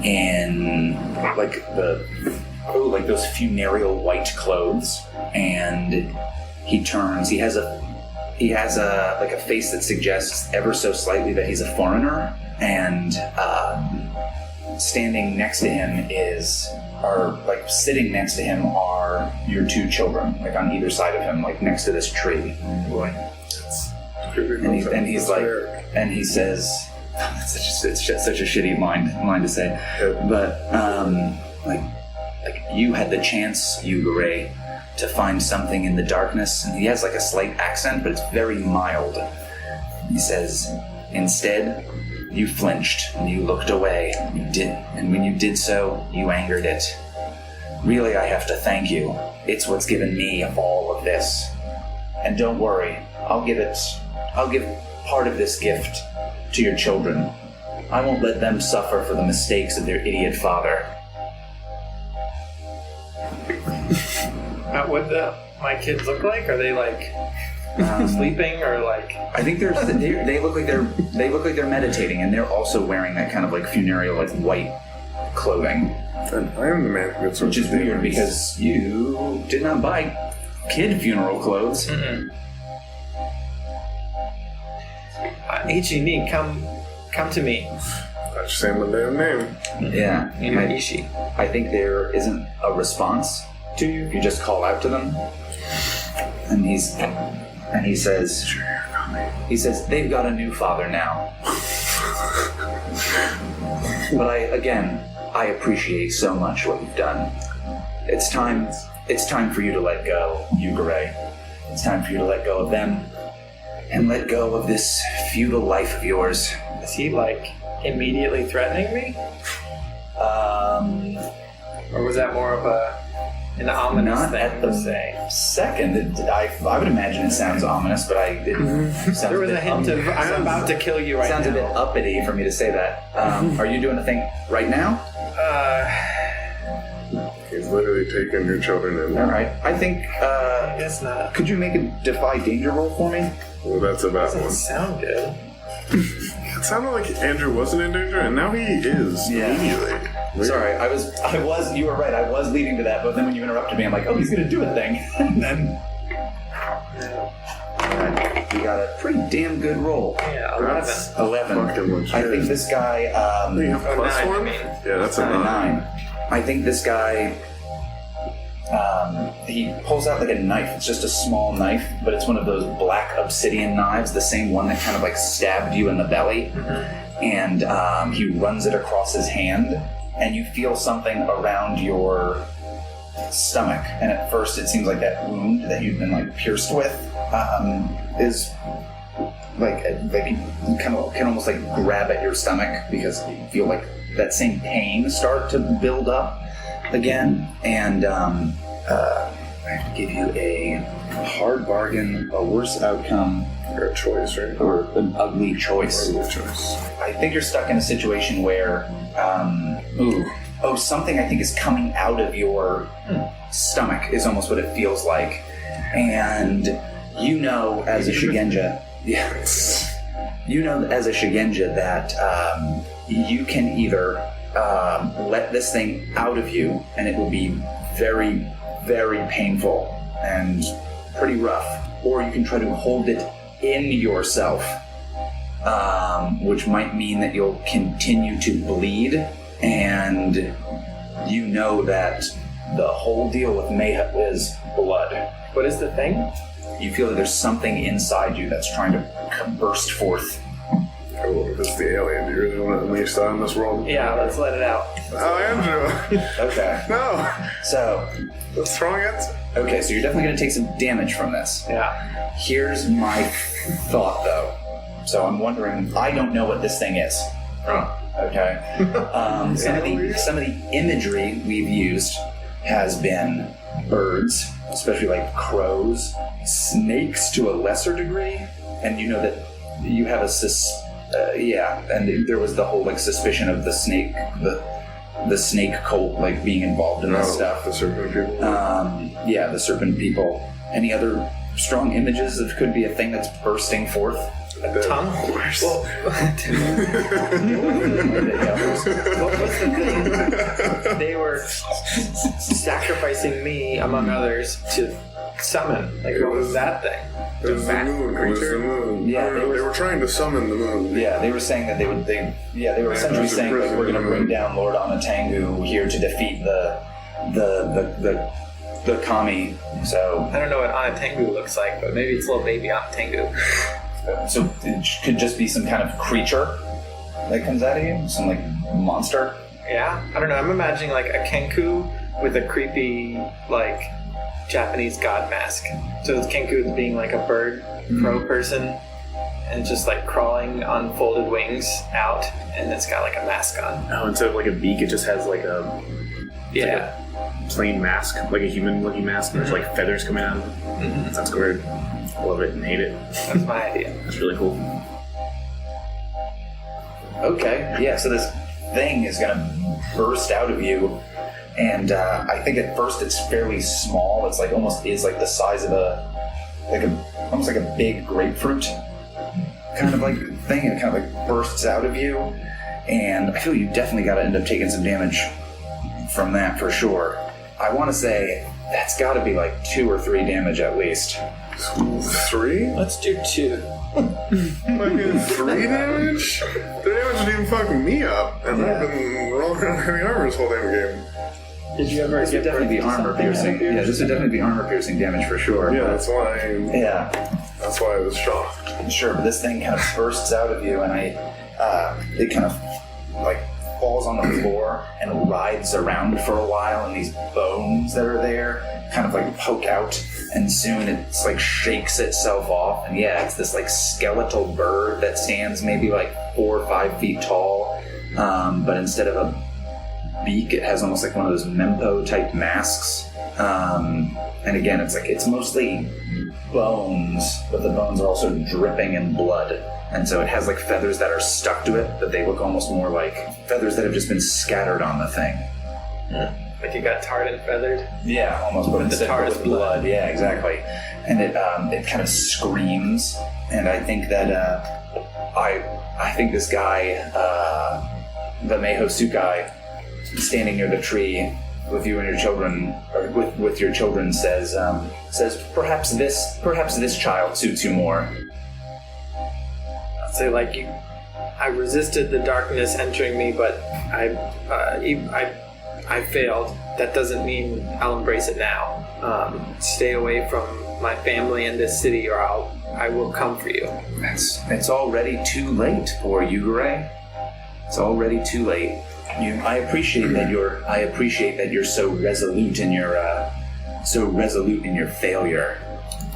in like those funereal white clothes, and he turns. He has a face that suggests ever so slightly that he's a foreigner, and sitting next to him are your two children, like on either side of him, like next to this tree. And he says, it's just such a shitty line to say, but you had the chance, Yugare, to find something in the darkness. And he has like a slight accent, but it's very mild. He says, instead, you flinched and you looked away. And when you did so, you angered it. Really, I have to thank you. It's what's given me all of this. And don't worry, I'll give part of this gift to your children. I won't let them suffer for the mistakes of their idiot father. What do my kids look like? Are they like sleeping or like? I think they look like they're meditating, and they're also wearing that kind of like funereal like white clothing. And I am the man who gets which is weird because you did not buy kid funeral clothes. Ichi, come to me. I just say my damn name. Yeah, Ishi. I think there isn't a response to you. You just call out to them, and he says, they've got a new father now. But I appreciate so much what you've done. It's time for you to let go, Yugare. It's time for you to let go of them and let go of this feudal life of yours. Is he like immediately threatening me? Or was that more of an ominous Not thing at the to say? Second, I would imagine it sounds ominous, but There was a hint of I'm about to kill you right now. Sounds a bit uppity for me to say that. Are you doing a thing right now? He's literally taking your children in. All right. I think. It's not. Could you make a defy danger roll for me? Well, that's a bad Doesn't one. sound good. It sounded like Andrew wasn't in danger, and now he is immediately. Sorry, I was. You were right. I was leading to that, but then when you interrupted me, I'm like, oh, he's gonna do a thing, and then. Alright, you got a pretty damn good roll. Yeah, 11. 11. Fucking legit. I think this guy. You have plus 9, one? I mean. Yeah, that's a 9. I think this guy. He pulls out like a knife. It's just a small knife, but it's one of those black obsidian knives, the same one that kind of like stabbed you in the belly. And he runs it across his hand, and you feel something around your stomach, and at first it seems like that wound that you've been like pierced with is like you can almost like grab at your stomach because you feel like that same pain start to build up again, and I have to give you a hard bargain, a worse outcome, Or a choice, right? or an ugly choice. Ugly choice. I think you're stuck in a situation where, something I think is coming out of your stomach is almost what it feels like. And you know as a Shigenja, that you can either let this thing out of you and it will be very, very painful and pretty rough, or you can try to hold it in yourself, which might mean that you'll continue to bleed, and you know that the whole deal with Mayhem is blood. What is the thing? You feel that there's something inside you that's trying to burst forth. Oh, well, if it's the alien, do you really want to unleash that in this world? Yeah, let's let it out. Oh, Andrew! Okay. No! So, That's the wrong answer. okay, so you're definitely going to take some damage from this. Yeah. Here's my thought, though. So I'm wondering, I don't know what this thing is. Okay. Some of the imagery we've used has been birds, especially like crows, snakes to a lesser degree, and you know that you have a and there was the whole like suspicion of the snake, the snake cult like being involved in this stuff. The serpent people. The serpent people. Any other strong images of could be a thing that's bursting forth? A tongue? Well, What was the thing? They were sacrificing me, among others, to summon. Like, what was that thing? it was the moon. It was the moon. Yeah, they were trying to summon the moon. Yeah, they were saying that they were essentially saying like we're going to bring down Lord Anatangu here to defeat the kami. So I don't know what Anatengu looks like, but maybe it's little baby Anatengu. So it could just be some kind of creature that comes out of you, some like monster. Yeah, I don't know. I'm imagining like a Kenku with a creepy like Japanese god mask. So the Kenku being like a bird crow person, and just like crawling on folded wings out, and it's got like a mask on. Oh, instead of like a beak, it just has like a plain mask, like a human-looking mask, and there's like feathers coming out of it. Mm-hmm. Sounds weird. Love it and hate it. That's my idea. That's really cool. Okay, yeah. So this thing is gonna burst out of you, and I think at first it's fairly small. It's like almost is like the size of almost like a big grapefruit kind of like thing, and it kind of like bursts out of you. And I feel you definitely got to end up taking some damage from that for sure. I want to say that's got to be like 2 or 3 damage at least. 3? Let's do 2. Fucking 3 damage? 3 damage didn't even fuck me up, and I've been rolling around heavy armor this whole damn game. Did you ever This would definitely be armor piercing. Yeah, this would definitely be armor piercing damage for sure. Yeah, but- that's why. Yeah, That's why I was shocked. sure. But this thing kind of bursts out of you, and it kind of like falls on the floor and writhes around for a while, and these bones that are there kind of like poke out, and soon it's like shakes itself off, and yeah, it's this like skeletal bird that stands maybe like 4 or 5 feet tall, but instead of a beak, it has almost like one of those Mempo type masks, and again, it's mostly bones, but the bones are also dripping in blood. And so it has like feathers that are stuck to it, but they look almost more like feathers that have just been scattered on the thing. Like you got tarred and feathered? Yeah, almost, but instead tar is with blood. Yeah, exactly. And it kind of screams, and I think that I think this guy, the Meiho Sukai, standing near the tree with you and your children, or with your children, says perhaps this child suits you more. I'd say like I resisted the darkness entering me, but I failed. That doesn't mean I'll embrace it now. Stay away from my family in this city, or I will come for you. It's already too late for Yugare. It's already too late. I appreciate that you're so resolute in your failure.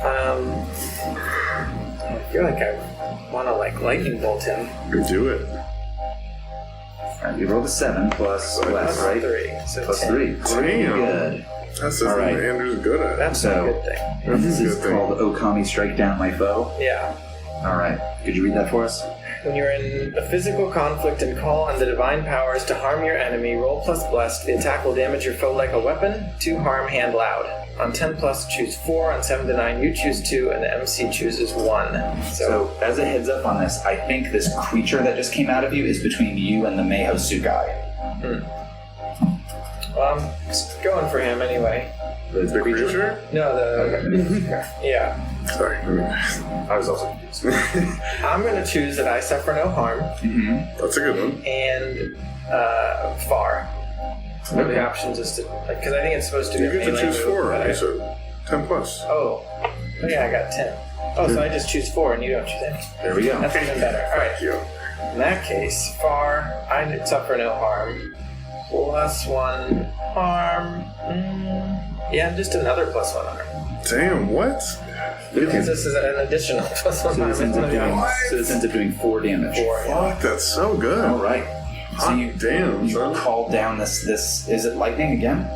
I feel like I want to lightning bolt him. Do it. You rolled a 7 plus bless, right? 3. So Plus 10. 3. Pretty Damn. good. That's All something right. Andrew's good at. That's So- a good thing. This is Good thing. called Okami Strike Down My Foe. Yeah. All right. Could you read that for us? When you're in a physical conflict and call on the divine powers to harm your enemy, roll plus blessed. The attack will damage your foe like a weapon. 2 harm, hand loud. On 10 plus, choose 4. On 7 to 9, you choose 2, and the MC chooses 1. So, as a heads up on this, I think this creature that just came out of you is between you and the Meiho Sugai. Well, I'm just going for him anyway. The The creature? No, yeah. Sorry. I was also confused. I'm going to choose that I suffer no harm Mm-hmm. That's a good one. and far. What are the options is to, because I think it's supposed to be You a get to melee choose move, 4. but You said 10 plus. Oh, yeah, I got 10. Oh, so I just choose 4 and you don't choose any. There we go. That's even better. All right. Thank you. In that case, far, I suffer no harm. Plus 1 harm. Yeah, just another plus 1 harm. Damn, what? Because this is an additional plus 1 So harm. this ends up doing 4 damage. 4, yeah. Fuck, that's so good. All right. So Hot you damn, you son. call down this. Is it lightning again?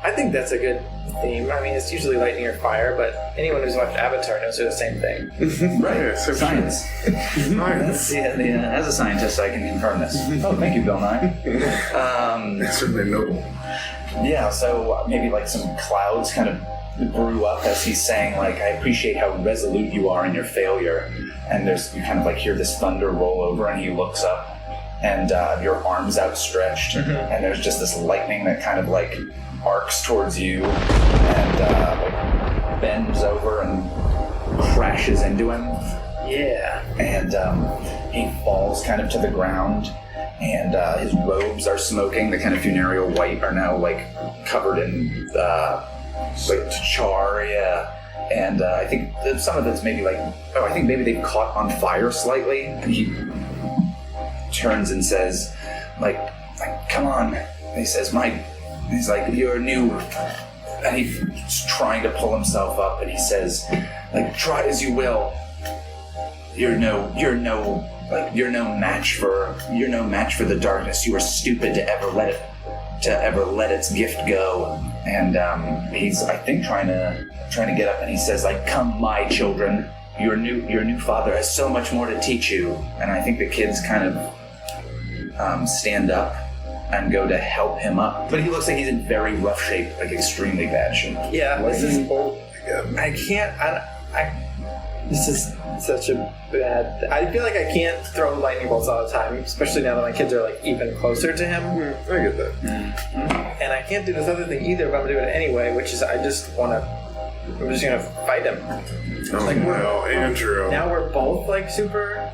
I think that's a good theme. I mean, it's usually lightning or fire, but anyone who's watched Avatar knows they're the same thing. Yeah, so Science. Nice. As a scientist, I can confirm this. Oh, thank you, Bill Nye. Certainly noble. Yeah, so maybe like some clouds kind of brew up as he's saying, like, I appreciate how resolute you are in your failure. And you kind of like hear this thunder roll over, and he looks up, and your arms outstretched, and there's just this lightning that kind of like arcs towards you, and like bends over and crashes into him. Yeah. And he falls kind of to the ground, and his robes are smoking. The kind of funereal white are now like covered in like char, yeah. And I think that some of it's maybe like, I think maybe they've caught on fire slightly. And he turns and says, like come on. And he says, he's like, you're new. And he's trying to pull himself up, and he says, like, try as you will. You're no match for the darkness. You are stupid to ever let its gift go. And he's, I think, trying to get up, and he says, like, come, my children. Your new father has so much more to teach you. And I think the kids kind of stand up and go to help him up. But he looks like he's in very rough shape, like extremely bad shape. Yeah, this is. Again. I can't. This is such a bad. I feel like I can't throw lightning bolts all the time, especially now that my kids are like even closer to him. I get that. And I can't do this other thing either, but I'm doing it anyway, which is I'm just gonna fight him. Oh, Like, no, Andrew. Now we're both like super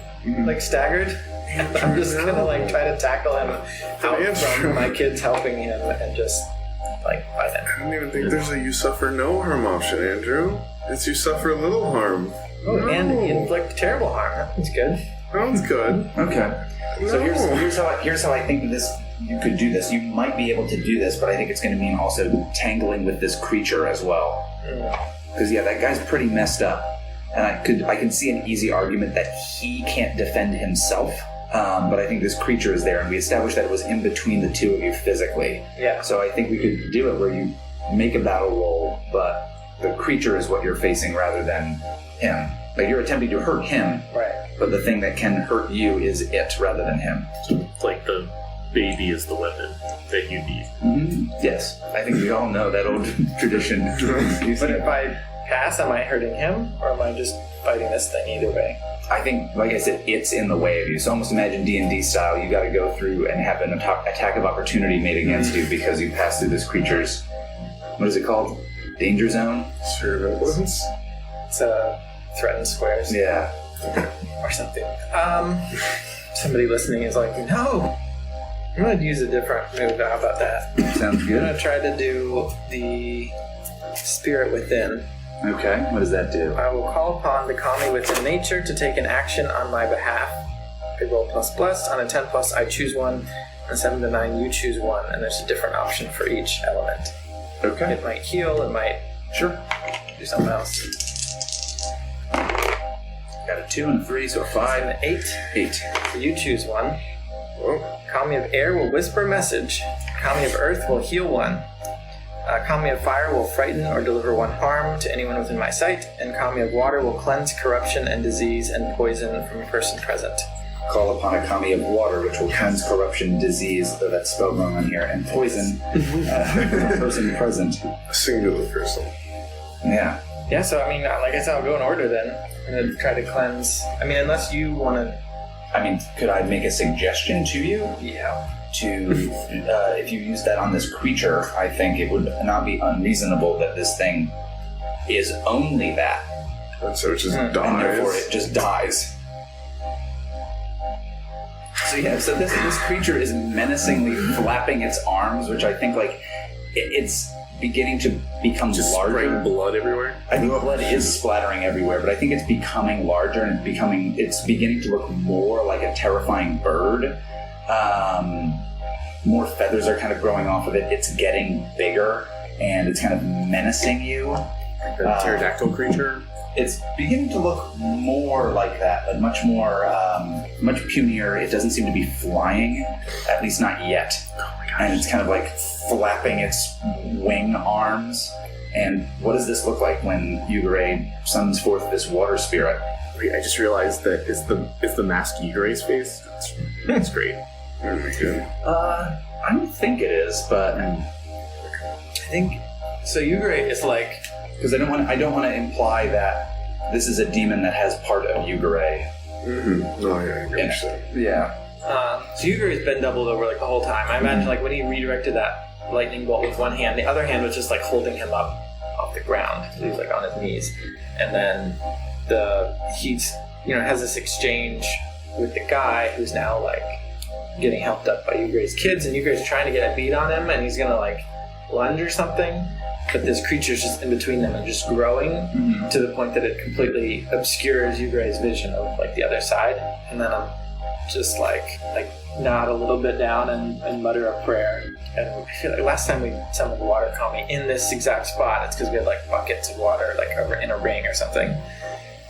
like staggered. And I'm just gonna like try to tackle him out Andrew. from my kids helping him and just like fight him. I don't even think there's a you suffer no harm option, Andrew. It's you suffer little harm. Oh, No. and inflict terrible harm. That's good. Sounds good. Okay. So No. here's how I think you could do this. You might be able to do this, but I think it's going to mean also tangling with this creature as well. Because that guy's pretty messed up, and I can see an easy argument that he can't defend himself. But I think this creature is there, and we established that it was in between the two of you physically. Yeah. So I think we could do it where you make a battle roll, but the creature is what you're facing rather than him. Like, you're attempting to hurt him, Right. but the thing that can hurt you is it rather than him. It's like the baby is the weapon that you need. Yes, I think we all know that old tradition. But if I pass, am I hurting him, or am I just fighting this thing either way? I think, like I said, it's in the way of you. So almost imagine D&D style. You got to go through and have an attack of opportunity made against you because you passed through this creature's, what is it called? Danger zone? Surveillance. It's threatened squares. Yeah. Or something. Somebody listening is like, no! I'm going to use a different move. How about that? Sounds I'm good. going to try to do the Spirit Within. Okay, what does that do? I will call upon the Kami within nature to take an action on my behalf. I roll plus blessed. On a 10 plus, I choose one. And 7 to 9, you choose one, and there's a different option for each element. Okay. It might heal, it might Sure. do something else. Got a 2 and a 3, so a 5. And 8. 8. So you choose one. Well, Kami of Air will whisper a message. Kami of Earth will heal one. Kami of Fire will frighten or deliver 1 harm to anyone within my sight. And Kami of Water will cleanse corruption and disease and poison from a person present. Call upon a Kami of Water, which will cleanse corruption, disease, though that's spelled wrong on here, and poison from a person present. a singular person. Yeah. Yeah, so I mean, like I said, I'll go in order then. I'm going to try to cleanse. I mean, unless you want to. I mean, could I make a suggestion to you? Yeah. If you use that on this creature, I think it would not be unreasonable that this thing is only that, And so it just and dies. therefore it just dies. So yeah, so this creature is menacingly flapping its arms, which I think like it's beginning to become Just larger. spraying blood everywhere. I think blood is splattering everywhere, but I think it's becoming larger and it's beginning to look more like a terrifying bird. More feathers are kind of growing off of it. It's getting bigger and it's kind of menacing you. Like the pterodactyl creature. It's beginning to look more like that, but much more, much punier. It doesn't seem to be flying, at least not yet. Oh my gosh. And it's kind of like flapping its wing arms. And what does this look like when Yugare summons forth this water spirit? Wait, I just realized that it's the masked Yugare's face. That's great. Very good. I don't think it is, but I think. So Yugare is like. because I don't want to imply that this is a demon that has part of Yugare. Mm-hmm. Oh, yeah, I agree. Yeah. So Yugare's been doubled over like the whole time. I imagine like when he redirected that lightning bolt with one hand, the other hand was just like holding him up off the ground. So he's like on his knees, and then he's has this exchange with the guy who's now like getting helped up by Yugare's kids, and Yugare's trying to get a beat on him, and he's gonna like lunge or something. But this creature's just in between them and just growing to the point that it completely obscures Yugare's vision of like the other side. And then I'm just like nod a little bit down and mutter a prayer. And I feel like last time we summoned the water kami in this exact spot, it's because we had like buckets of water like over in a ring or something.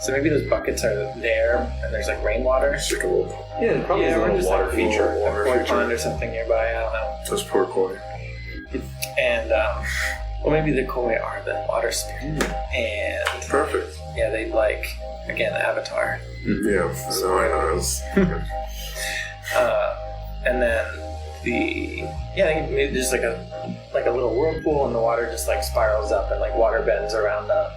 So maybe those buckets are there and there's like rainwater. Just like a little, Yeah, probably Yeah, a or little just water like feature. a koi pond or something nearby. I don't know. just poor koi. And well, maybe the koi are the water spirit. And Perfect. yeah, they like again Avatar. Yeah, so I know. And then I think maybe there's like a little whirlpool, and the water just like spirals up, and like water bends around the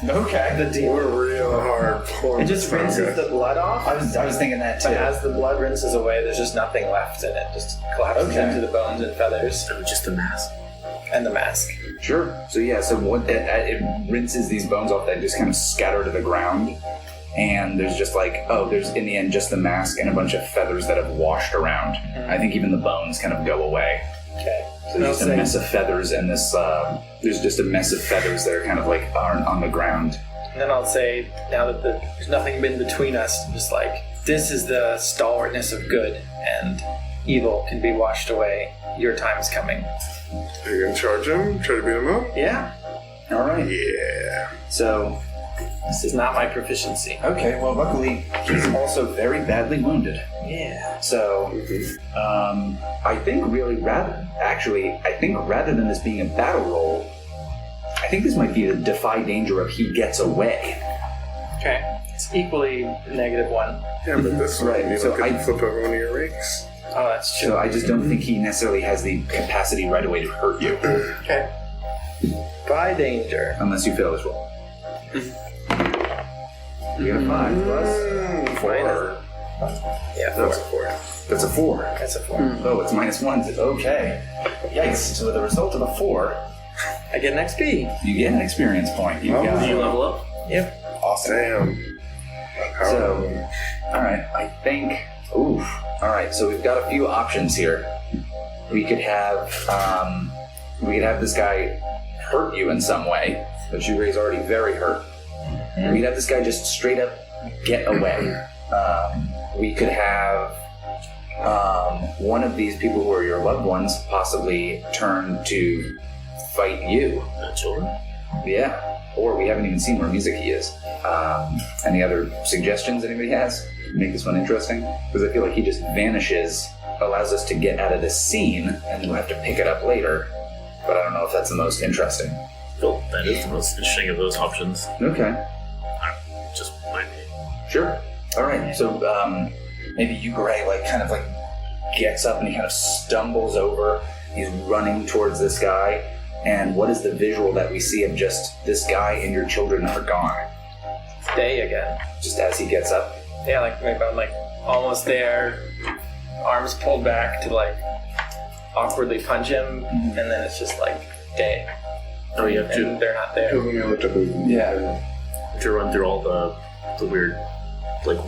Okay. demon. We're real hard pouring. It just rinses the blood off. I was thinking that too. But as the blood rinses away, there's just nothing left, and it just collapses Okay. into the bones and feathers It was just a mask. and the mask. Sure. So yeah, so what it rinses these bones off that just kind of scatter to the ground, and there's just there's in the end just the mask and a bunch of feathers that have washed around. I think even the bones kind of go away. Okay. So there's just a mess of feathers and this. There's just a mess of feathers that are kind of like on the ground. And then I'll say, now that there's nothing been between us, just like, this is the stalwartness of good, and evil can be washed away. Your time's coming. Are you gonna charge him? Try to beat him up? Yeah. All right. Yeah. So This is not my proficiency. okay. Well, luckily he's also very badly wounded. Yeah. So I think rather than this being a battle roll, I think this might be a defy danger of he gets away. Okay. It's equally -1. Yeah, but this one, Right, so could I- flip over one of your rakes. Oh, that's true. So I just don't think he necessarily has the capacity right away to hurt you, Okay. By danger. unless you fail this roll. You got a 5 plus. 4. Yeah, That's a 4. 4. That's a 4. That's a 4. Oh, it's -1. Okay. Yikes. So the result of a 4, I get an XP. you get an experience point. You Oh. got Do you level up? Yep. awesome. Damn. So, all right, I think. Oof. All right, so we've got a few options here. We could have this guy hurt you in some way, but Yugare's already very hurt. We could have this guy just straight up get away. We could have one of these people who are your loved ones possibly turn to fight you. Children? Yeah. Or we haven't even seen where Mizuki is. Any other suggestions anybody has to make this one interesting? Because I feel like he just vanishes, allows us to get out of this scene, and then we'll have to pick it up later. But I don't know if that's the most interesting. Well, that is the most interesting of those options. Okay. Just might be. Sure. All right. So maybe Yugare gets up and he kind of stumbles over. He's running towards this guy. And what is the visual that we see of just this guy and your children are gone? It's day again. Just as he gets up. Yeah, maybe I'm almost there, arms pulled back to awkwardly punch him, and then it's just day. Oh, you have to. And they're not there. Yeah. To run through all the weird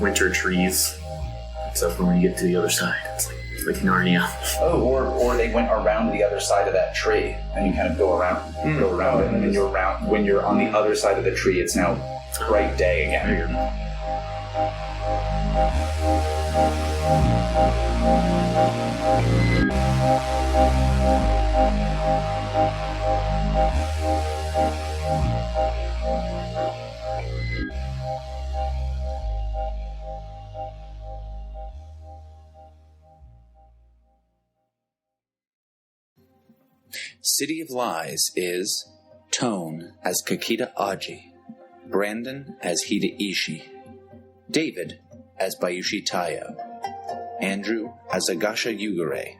winter trees. Except when you get to the other side, it's like Narnia. Oh, or they went around the other side of that tree, and you kind of go around it, and then when you're on the other side of the tree, it's now bright day again. There you go. City of Lies is Toan as Kakita Aji, Branden as Hida Ishi, David as Bayushi Taiyo, Andrew as Agasha Yugare,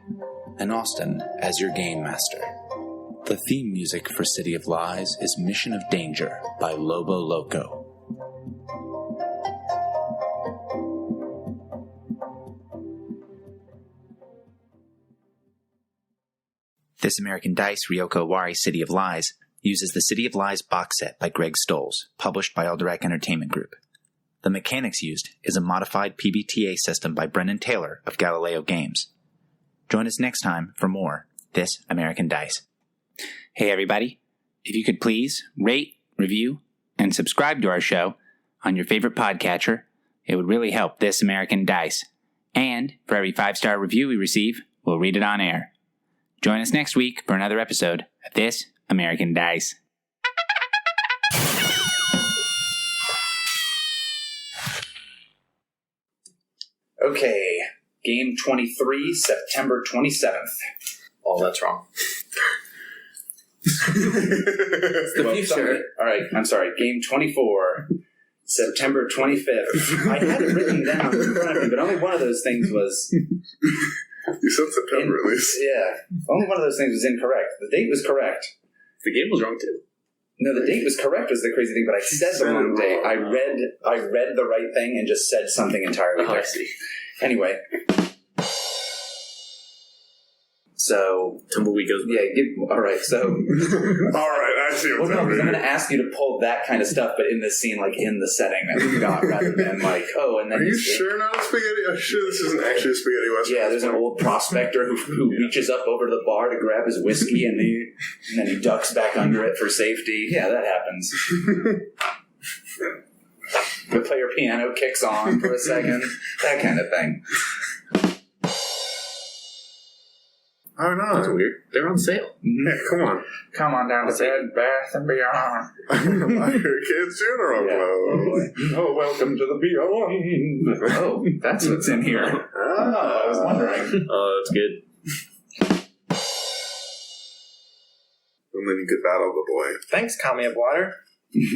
and Austin as your game master. The theme music for City of Lies is Mission of Danger by Lobo Loco. This American Dice Ryoko Owari City of Lies uses the City of Lies box set by Greg Stolz, published by Alderac Entertainment Group. The mechanics used is a modified PBTA system by Brendan Taylor of Galileo Games. Join us next time for more This American Dice. Hey everybody, if you could please rate, review, and subscribe to our show on your favorite podcatcher, it would really help This American Dice. And for every 5-star review we receive, we'll read it on air. Join us next week for another episode of This American Dice. Okay, game 23, September 27th. Oh, that's wrong. It's the future. All right, I'm sorry. Game 24, September 25th. I had it written down in front of me, but only one of those things was... You said September at least. Yeah. Only one of those things was incorrect. The date was correct. The game was wrong too. No, the date was correct was the crazy thing, but I said the wrong date. I read the right thing and just said something entirely different. I see. Anyway. So... Tumbleweed goes back. Yeah, all right, so... All right, I see what's I'm happening. going to ask you to pull that kind of stuff, but in this scene, in the setting that we've got, rather than and then... Are you sure not a spaghetti? Are you sure this isn't actually a spaghetti western? Yeah, there's an old prospector who reaches up over to the bar to grab his whiskey, and then he ducks back under it for safety. Yeah, that happens. The player piano kicks on for a second. That kind of thing. Oh, no. That's weird. They're on sale. Yeah, come on. Come on down to Bed, Bath, and Beyond. My kid's funeral clothes. Oh, welcome to the Beyond. Oh, that's what's in here. I was wondering. Oh, that's good. And then you could battle the boy. Thanks, Kami of Water.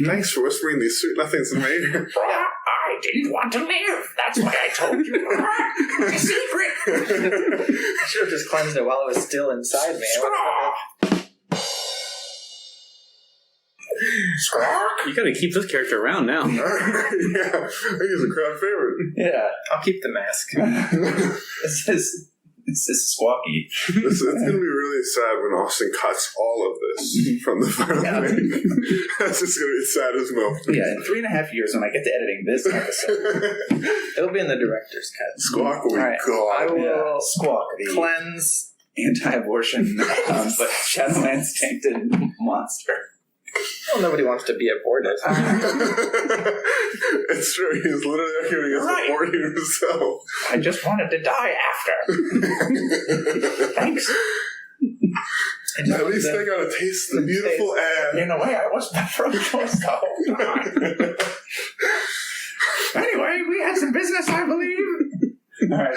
Thanks for whispering these sweet nothings to me. I didn't want to live. That's why I told you. My secret. I should have just cleansed it while it was still inside me. Squawk. You gotta keep this character around now. Yeah, I think he's a crowd favorite. Yeah. I'll keep the mask. This is Squawky. It's going to be really sad when Austin cuts all of this from the final thing. That's just going to be the saddest moment. Yeah, in 3.5 years when I get to editing this episode. It'll be in the director's cut. Squawk, oh All right. God. I will Squawk, the cleanse. anti-abortion but Shadowlands tainted monster. Well, nobody wants to be aborted. It's true. He's literally arguing against Right. aborting himself. I just wanted to die after. Thanks. At least I got to taste the beautiful air. In a way, I was my first choice the whole time. Anyway, we had some business, I believe. Alright,